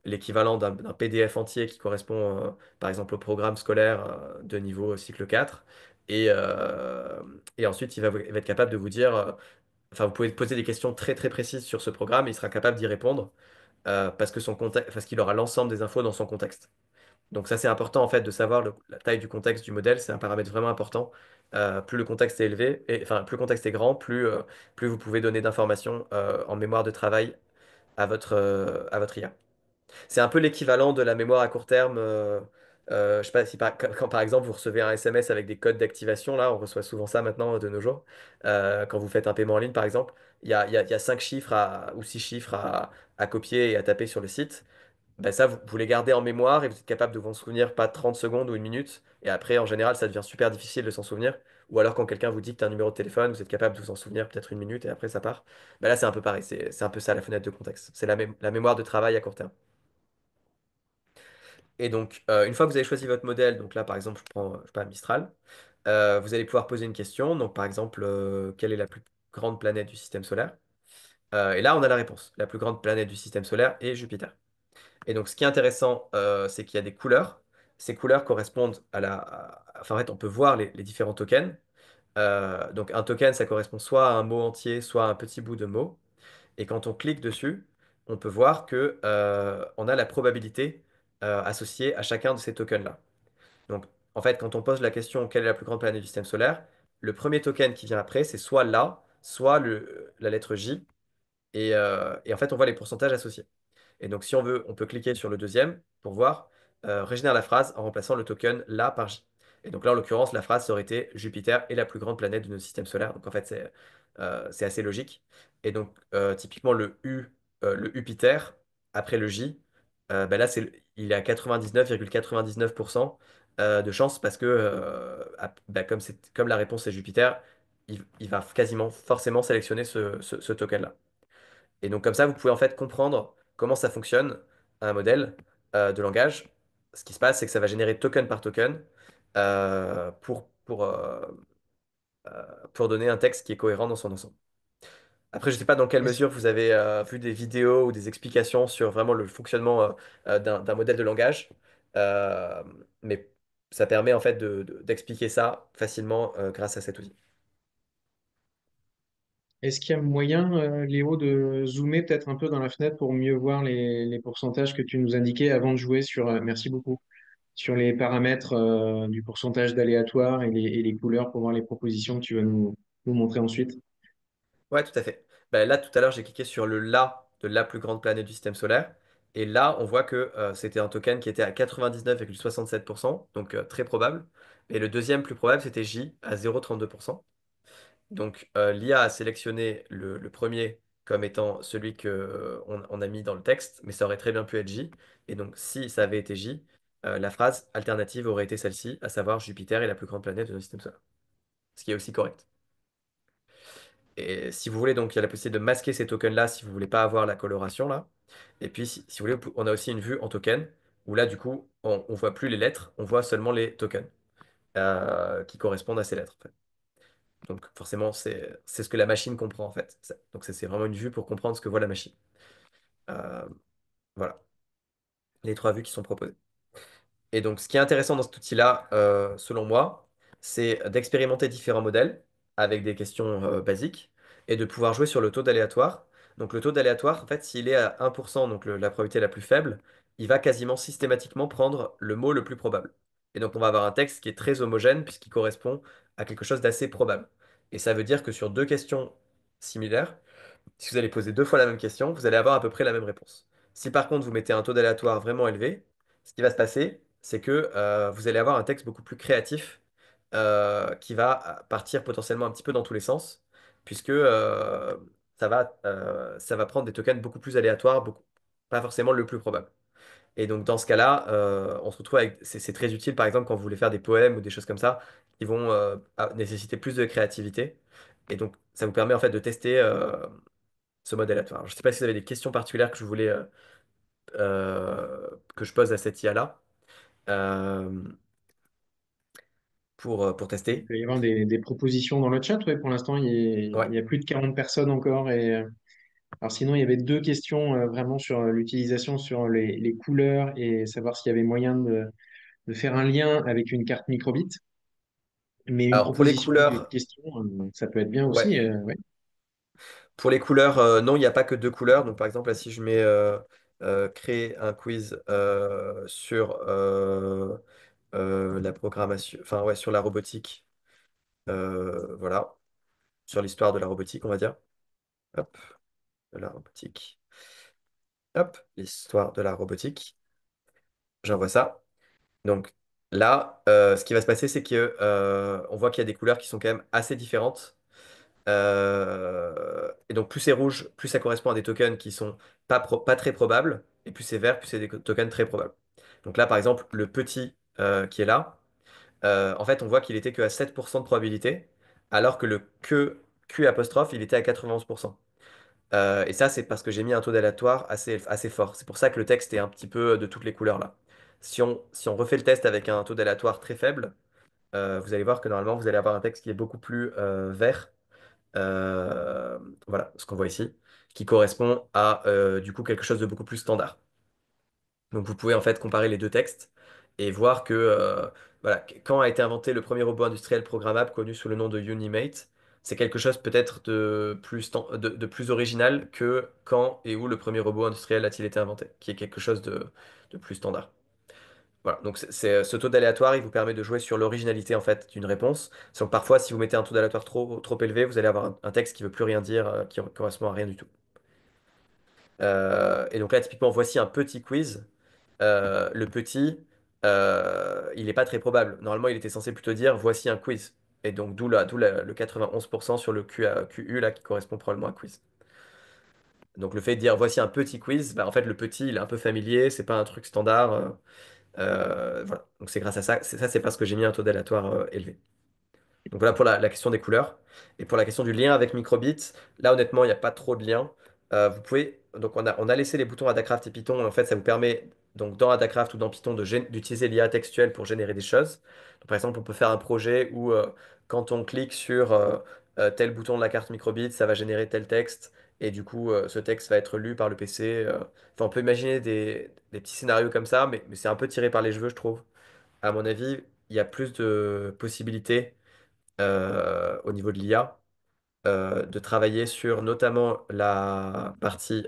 l'équivalent d'un PDF entier qui correspond par exemple au programme scolaire de niveau cycle 4. Et ensuite, il va être capable de vous dire. Enfin, vous pouvez poser des questions très très précises sur ce programme et il sera capable d'y répondre parce qu'il aura l'ensemble des infos dans son contexte. Donc ça, c'est important en fait de savoir la taille du contexte du modèle. C'est un paramètre vraiment important. Plus le contexte est élevé, enfin plus le contexte est grand, plus vous pouvez donner d'informations en mémoire de travail à votre IA. C'est un peu l'équivalent de la mémoire à court terme. Je sais pas si quand par exemple vous recevez un SMS avec des codes d'activation, là, on reçoit souvent ça maintenant de nos jours. Quand vous faites un paiement en ligne, par exemple, il y a 5 chiffres ou 6 chiffres à copier et à taper sur le site. Ben ça, vous les gardez en mémoire et vous êtes capable de vous en souvenir pas 30 secondes ou une minute. Et après, en général, ça devient super difficile de s'en souvenir. Ou alors, quand quelqu'un vous dicte un numéro de téléphone, vous êtes capable de vous en souvenir peut-être une minute et après, ça part. Ben là, c'est un peu pareil. C'est un peu ça la fenêtre de contexte. C'est la mémoire de travail à court terme. Et donc, une fois que vous avez choisi votre modèle, donc là, par exemple, je prends, je sais pas, Mistral, vous allez pouvoir poser une question. Donc, par exemple, quelle est la plus grande planète du système solaire? Et là, on a la réponse. La plus grande planète du système solaire est Jupiter. Et donc, ce qui est intéressant, c'est qu'il y a des couleurs. Ces couleurs correspondent enfin, en fait, on peut voir les différents tokens. Donc, un token, ça correspond soit à un mot entier, soit à un petit bout de mot. Et quand on clique dessus, on peut voir que on a la probabilité associée à chacun de ces tokens-là. Donc, en fait, quand on pose la question quelle est la plus grande planète du système solaire, le premier token qui vient après, c'est soit l'A, soit la lettre J. Et en fait, on voit les pourcentages associés. Et donc, si on veut, on peut cliquer sur le deuxième pour voir régénérer la phrase en remplaçant le token là par J. Et donc là, en l'occurrence, la phrase ça aurait été Jupiter est la plus grande planète de notre système solaire. Donc en fait, c'est assez logique. Et donc, typiquement, le Jupiter, après le J, ben là, il est à 99,99% de chance parce que ben comme la réponse est Jupiter, il va quasiment forcément sélectionner ce token-là. Et donc comme ça, vous pouvez en fait comprendre comment ça fonctionne un modèle de langage. Ce qui se passe, c'est que ça va générer token par token pour donner un texte qui est cohérent dans son ensemble. Après, je ne sais pas dans quelle Est-ce, mesure vous avez vu des vidéos ou des explications sur vraiment le fonctionnement d'un modèle de langage, Euh, mais ça permet en fait d'expliquer ça facilement grâce à cet outil. est-ce qu'il y a moyen, Léo, de zoomer peut-être un peu dans la fenêtre pour mieux voir les pourcentages que tu nous indiquais avant de jouer sur... merci beaucoup. sur les paramètres du pourcentage d'aléatoire et les couleurs pour voir les propositions que tu vas nous montrer ensuite. Ouais, tout à fait. Ben là, tout à l'heure, j'ai cliqué sur le La de la plus grande planète du système solaire. Et là, on voit que c'était un token qui était à 99,67%, donc très probable. Et le deuxième plus probable, c'était J à 0,32%. Donc l'IA a sélectionné le premier comme étant celui que on a mis dans le texte, mais ça aurait très bien pu être J. Et donc si ça avait été J, la phrase alternative aurait été celle-ci, à savoir Jupiter est la plus grande planète de notre système solaire. Ce qui est aussi correct. Et si vous voulez, donc il y a la possibilité de masquer ces tokens-là si vous voulez pas avoir la coloration là. Et puis si vous voulez, on a aussi une vue en token où là du coup on voit plus les lettres, on voit seulement les tokens qui correspondent à ces lettres. En fait. Donc forcément c'est ce que la machine comprend en fait. Donc c'est vraiment une vue pour comprendre ce que voit la machine. Euh, voilà les trois vues qui sont proposées. Et donc, ce qui est intéressant dans cet outil-là, selon moi, c'est d'expérimenter différents modèles avec des questions basiques et de pouvoir jouer sur le taux d'aléatoire. Donc, le taux d'aléatoire, en fait, s'il est à 1%, donc la probabilité la plus faible, il va quasiment systématiquement prendre le mot le plus probable. Et donc, on va avoir un texte qui est très homogène puisqu'il correspond à quelque chose d'assez probable. Et ça veut dire que sur deux questions similaires, si vous allez poser deux fois la même question, vous allez avoir à peu près la même réponse. Si par contre vous mettez un taux d'aléatoire vraiment élevé, ce qui va se passer, c'est que vous allez avoir un texte beaucoup plus créatif qui va partir potentiellement un petit peu dans tous les sens, puisque ça va prendre des tokens beaucoup plus aléatoires, pas forcément le plus probable. Et donc dans ce cas-là, on se retrouve avec, c'est très utile par exemple quand vous voulez faire des poèmes ou des choses comme ça qui vont nécessiter plus de créativité. Et donc ça vous permet en fait de tester ce modèle aléatoire. Alors, je ne sais pas si vous avez des questions particulières que je voulais que je pose à cette IA-là euh, pour Il tester. peut y avoir des propositions dans le chat. Ouais, pour l'instant, Ouais. il y a plus de 40 personnes encore. Alors sinon, il y avait deux questions vraiment sur l'utilisation, sur les couleurs et savoir s'il y avait moyen de faire un lien avec une carte microbit. Mais une Alors pour les proposition d'une couleurs, question, ça peut être bien ouais. aussi. Ouais. Pour les couleurs, non, il n'y a pas que deux couleurs. Donc par exemple, là, si je mets créer un quiz sur la programmation, enfin ouais, sur la robotique, voilà, sur l'histoire de la robotique, on va dire. Hop, de la robotique. Hop, l'histoire de la robotique. J'envoie ça. Donc là, ce qui va se passer, c'est que on voit qu'il y a des couleurs qui sont quand même assez différentes. Et donc plus c'est rouge, plus ça correspond à des tokens qui sont pas très probables. Et plus c'est vert, plus c'est des tokens très probables. Donc là, par exemple, le petit qui est là, en fait, on voit qu'il était que à 7% de probabilité, alors que le Q apostrophe, il était à 91%. Et ça, c'est parce que j'ai mis un taux d'aléatoire assez fort. C'est pour ça que le texte est un petit peu de toutes les couleurs là. Si on refait le test avec un taux d'aléatoire très faible, vous allez voir que normalement, vous allez avoir un texte qui est beaucoup plus vert. Euh, voilà, ce qu'on voit ici, qui correspond à du coup quelque chose de beaucoup plus standard. Donc vous pouvez en fait comparer les deux textes et voir que voilà, quand a été inventé le premier robot industriel programmable connu sous le nom de Unimate, c'est quelque chose peut-être de plus original que quand et où le premier robot industriel a-t-il été inventé, qui est quelque chose de plus standard. Voilà, donc ce taux d'aléatoire, il vous permet de jouer sur l'originalité en fait d'une réponse. Donc parfois, si vous mettez un taux d'aléatoire trop élevé, vous allez avoir un texte qui veut plus rien dire, qui correspond à rien du tout. Et donc là, typiquement, voici un petit quiz. Le petit, il n'est pas très probable. Normalement, il était censé plutôt dire voici un quiz. Et donc, le 91% sur le QU, là, qui correspond probablement à un quiz. Donc, le fait de dire voici un petit quiz, bah, en fait, le petit, il est un peu familier, c'est pas un truc standard. Voilà. Donc, c'est grâce à ça. C'est parce que j'ai mis un taux d'aléatoire élevé. Donc voilà pour la question des couleurs. Et pour la question du lien avec Microbit, là honnêtement, il n'y a pas trop de lien. Vous pouvez, donc on a laissé les boutons Adacraft et Python. En fait, ça vous permet, donc dans Adacraft ou dans Python, d'utiliser l'IA textuelle pour générer des choses. Donc, par exemple, on peut faire un projet où quand on clique sur tel bouton de la carte Microbit, ça va générer tel texte. Et du coup, ce texte va être lu par le PC. Enfin, on peut imaginer des petits scénarios comme ça, mais c'est un peu tiré par les cheveux, je trouve. À mon avis, il y a plus de possibilités au niveau de l'IA, de travailler sur notamment la partie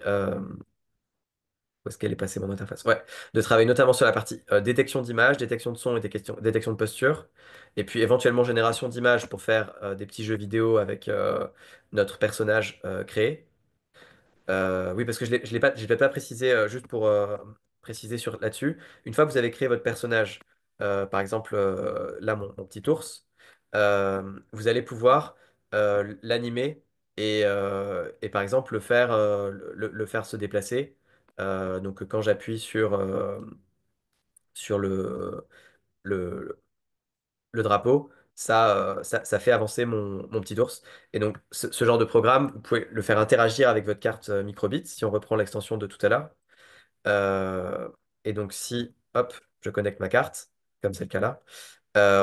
Où est-ce qu'elle est passée mon interface? Ouais, de travailler notamment sur la partie détection d'image, détection de son et détection de posture. Et puis éventuellement génération d'images pour faire des petits jeux vidéo avec notre personnage créé. Oui, parce que je l'ai peut-être pas précisé, juste pour préciser là-dessus. Une fois que vous avez créé votre personnage, par exemple, là, mon petit ours, vous allez pouvoir l'animer et, par exemple, le faire se déplacer. Donc, quand j'appuie sur le, le drapeau, ça fait avancer mon petit ours. Et donc, ce genre de programme, vous pouvez le faire interagir avec votre carte microbit, si on reprend l'extension de tout à l'heure. Euh, et donc, si, hop, je connecte ma carte, comme c'est le cas là,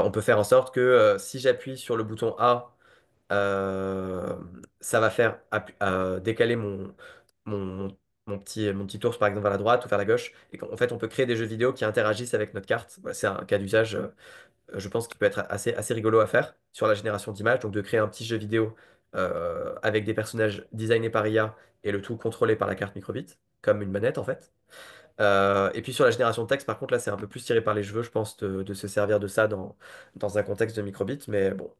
on peut faire en sorte que si j'appuie sur le bouton A, euh, ça va faire décaler mon, mon petit ours, par exemple, vers la droite ou vers la gauche. Et qu'en fait, on peut créer des jeux vidéo qui interagissent avec notre carte. Voilà, c'est un cas d'usage, je pense, qui peut être assez rigolo à faire sur la génération d'images. Donc, de créer un petit jeu vidéo avec des personnages designés par IA et le tout contrôlé par la carte microbit, comme une manette en fait. Et puis sur la génération de texte, par contre, là, c'est un peu plus tiré par les cheveux, je pense, de se servir de ça dans un contexte de microbit. Mais bon,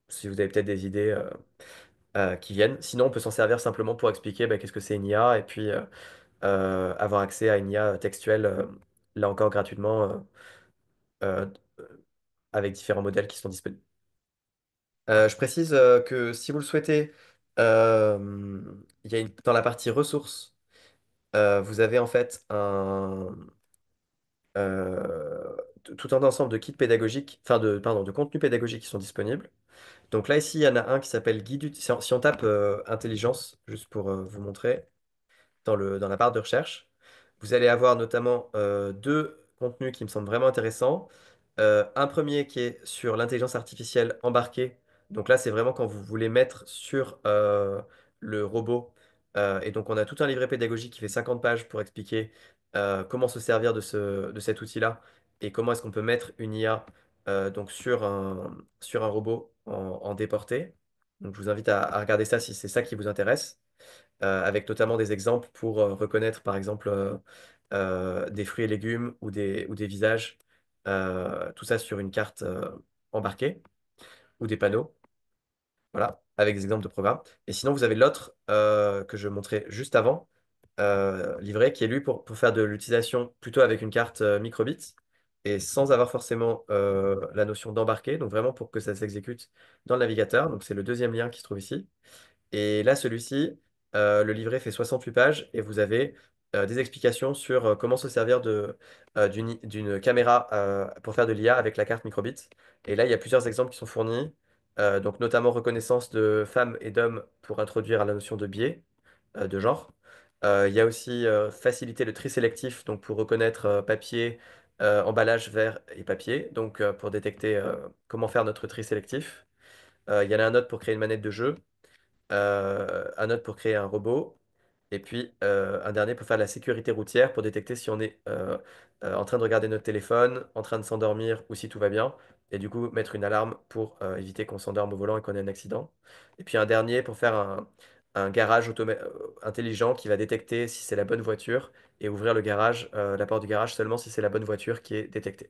si vous avez peut-être des idées qui viennent. Sinon, on peut s'en servir simplement pour expliquer bah, qu'est-ce que c'est une IA et puis avoir accès à une IA textuelle, là encore gratuitement, euh, avec différents modèles qui sont disponibles. Je précise que si vous le souhaitez, il y a dans la partie ressources, vous avez en fait tout un ensemble de kits pédagogiques, enfin pardon, de contenus pédagogiques qui sont disponibles. Donc là, ici, il y en a un qui s'appelle si on tape intelligence, juste pour vous montrer, dans la barre de recherche, vous allez avoir notamment deux contenus qui me semblent vraiment intéressants. Un premier qui est sur l'intelligence artificielle embarquée. Donc là, c'est vraiment quand vous voulez mettre sur le robot. Et donc, on a tout un livret pédagogique qui fait 50 pages pour expliquer comment se servir de cet outil-là et comment est-ce qu'on peut mettre une IA donc sur un robot en déporté. Donc, je vous invite à regarder ça si c'est ça qui vous intéresse, avec notamment des exemples pour reconnaître, par exemple, des fruits et légumes ou des visages, tout ça sur une carte embarquée ou des panneaux, voilà, avec des exemples de programmes. Et sinon, vous avez l'autre que je montrais juste avant, livré, qui est lui pour faire de l'utilisation plutôt avec une carte microbit et sans avoir forcément la notion d'embarquer, donc vraiment pour que ça s'exécute dans le navigateur. Donc c'est le deuxième lien qui se trouve ici. Et là, celui-ci, le livret fait 68 pages et vous avez des explications sur comment se servir d'une caméra pour faire de l'IA avec la carte microbit. Et là, il y a plusieurs exemples qui sont fournis, donc notamment reconnaissance de femmes et d'hommes pour introduire la notion de biais de genre. Il y a aussi faciliter le tri sélectif, donc pour reconnaître papier, emballage, verre et papier, donc pour détecter comment faire notre tri sélectif. Il y en a un autre pour créer une manette de jeu, un autre pour créer un robot, et puis un dernier pour faire de la sécurité routière, pour détecter si on est en train de regarder notre téléphone, en train de s'endormir ou si tout va bien, et du coup mettre une alarme pour éviter qu'on s'endorme au volant et qu'on ait un accident. Et puis un dernier pour faire un garage intelligent qui va détecter si c'est la bonne voiture et ouvrir le garage, la porte du garage seulement si c'est la bonne voiture qui est détectée.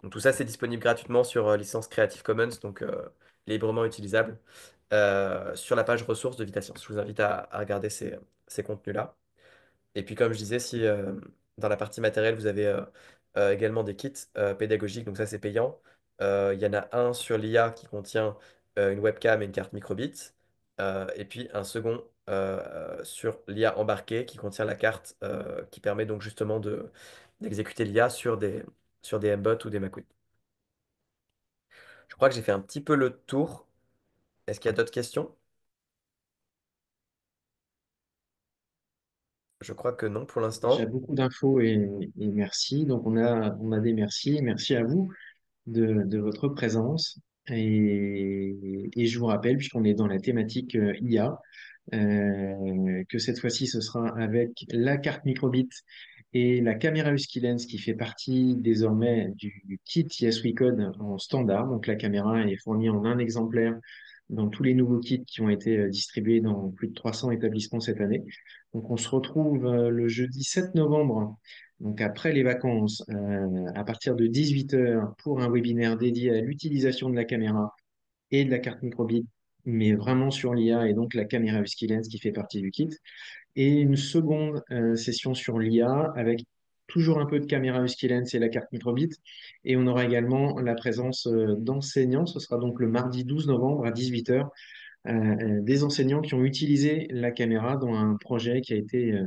Donc tout ça, c'est disponible gratuitement sur licence Creative Commons, donc librement utilisable, sur la page ressources de VitaScience. Je vous invite à regarder ces contenus-là. Et puis, comme je disais, si dans la partie matérielle, vous avez également des kits pédagogiques, donc ça, c'est payant. Il y en a un sur l'IA qui contient une webcam et une carte microbit, et puis un second sur l'IA embarquée qui contient la carte qui permet donc justement d'exécuter l'IA sur des mbots ou des MacWin. Je crois que j'ai fait un petit peu le tour. Est-ce qu'il y a d'autres questions? Je crois que non pour Déjà l'instant. beaucoup d'infos et merci. Donc on a des merci. Merci à vous de votre présence. Et je vous rappelle, puisqu'on est dans la thématique IA, que cette fois-ci, ce sera avec la carte microbit et la caméra Husky Lens qui fait partie désormais du kit Yes We Code en standard. Donc la caméra est fournie en un exemplaire dans tous les nouveaux kits qui ont été distribués dans plus de 300 établissements cette année. Donc, on se retrouve le jeudi 7 novembre, donc après les vacances, à partir de 18 heures pour un webinaire dédié à l'utilisation de la caméra et de la carte microbit, mais vraiment sur l'IA et donc la caméra Husky qui fait partie du kit. Et une seconde session sur l'IA avec toujours un peu de caméra Husky et la carte microbit. Et on aura également la présence d'enseignants. Ce sera donc le mardi 12 novembre à 18 heures, des enseignants qui ont utilisé la caméra dans un projet qui a été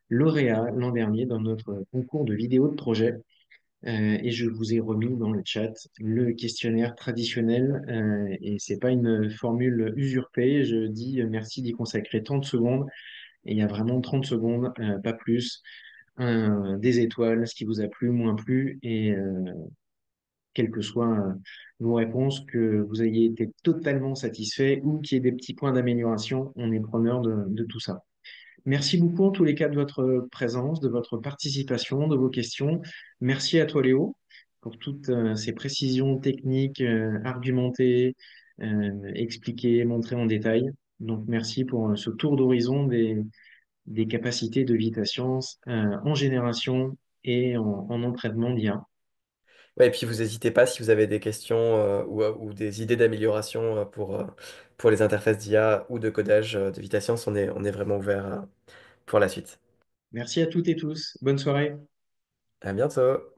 lauréat l'an dernier dans notre concours de vidéo de projet. Et je vous ai remis dans le chat le questionnaire traditionnel. Et c'est pas une formule usurpée. Je dis merci d'y consacrer 30 secondes. Et il y a vraiment 30 secondes, pas plus. Des étoiles, ce qui vous a plu, moins plu. Et quelles que soient vos réponses, que vous ayez été totalement satisfait ou qu'il y ait des petits points d'amélioration, on est preneur de tout ça. Merci beaucoup en tous les cas de votre présence, de votre participation, de vos questions. Merci à toi Léo pour toutes ces précisions techniques, argumentées, expliquées, montrées en détail. Donc merci pour ce tour d'horizon des capacités de Vita Science en génération et en entraînement d'IA. Ouais, et puis vous n'hésitez pas si vous avez des questions ou des idées d'amélioration pour les interfaces d'IA ou de codage de VitaScience, on est vraiment ouvert pour la suite. Merci à toutes et tous. Bonne soirée. À bientôt!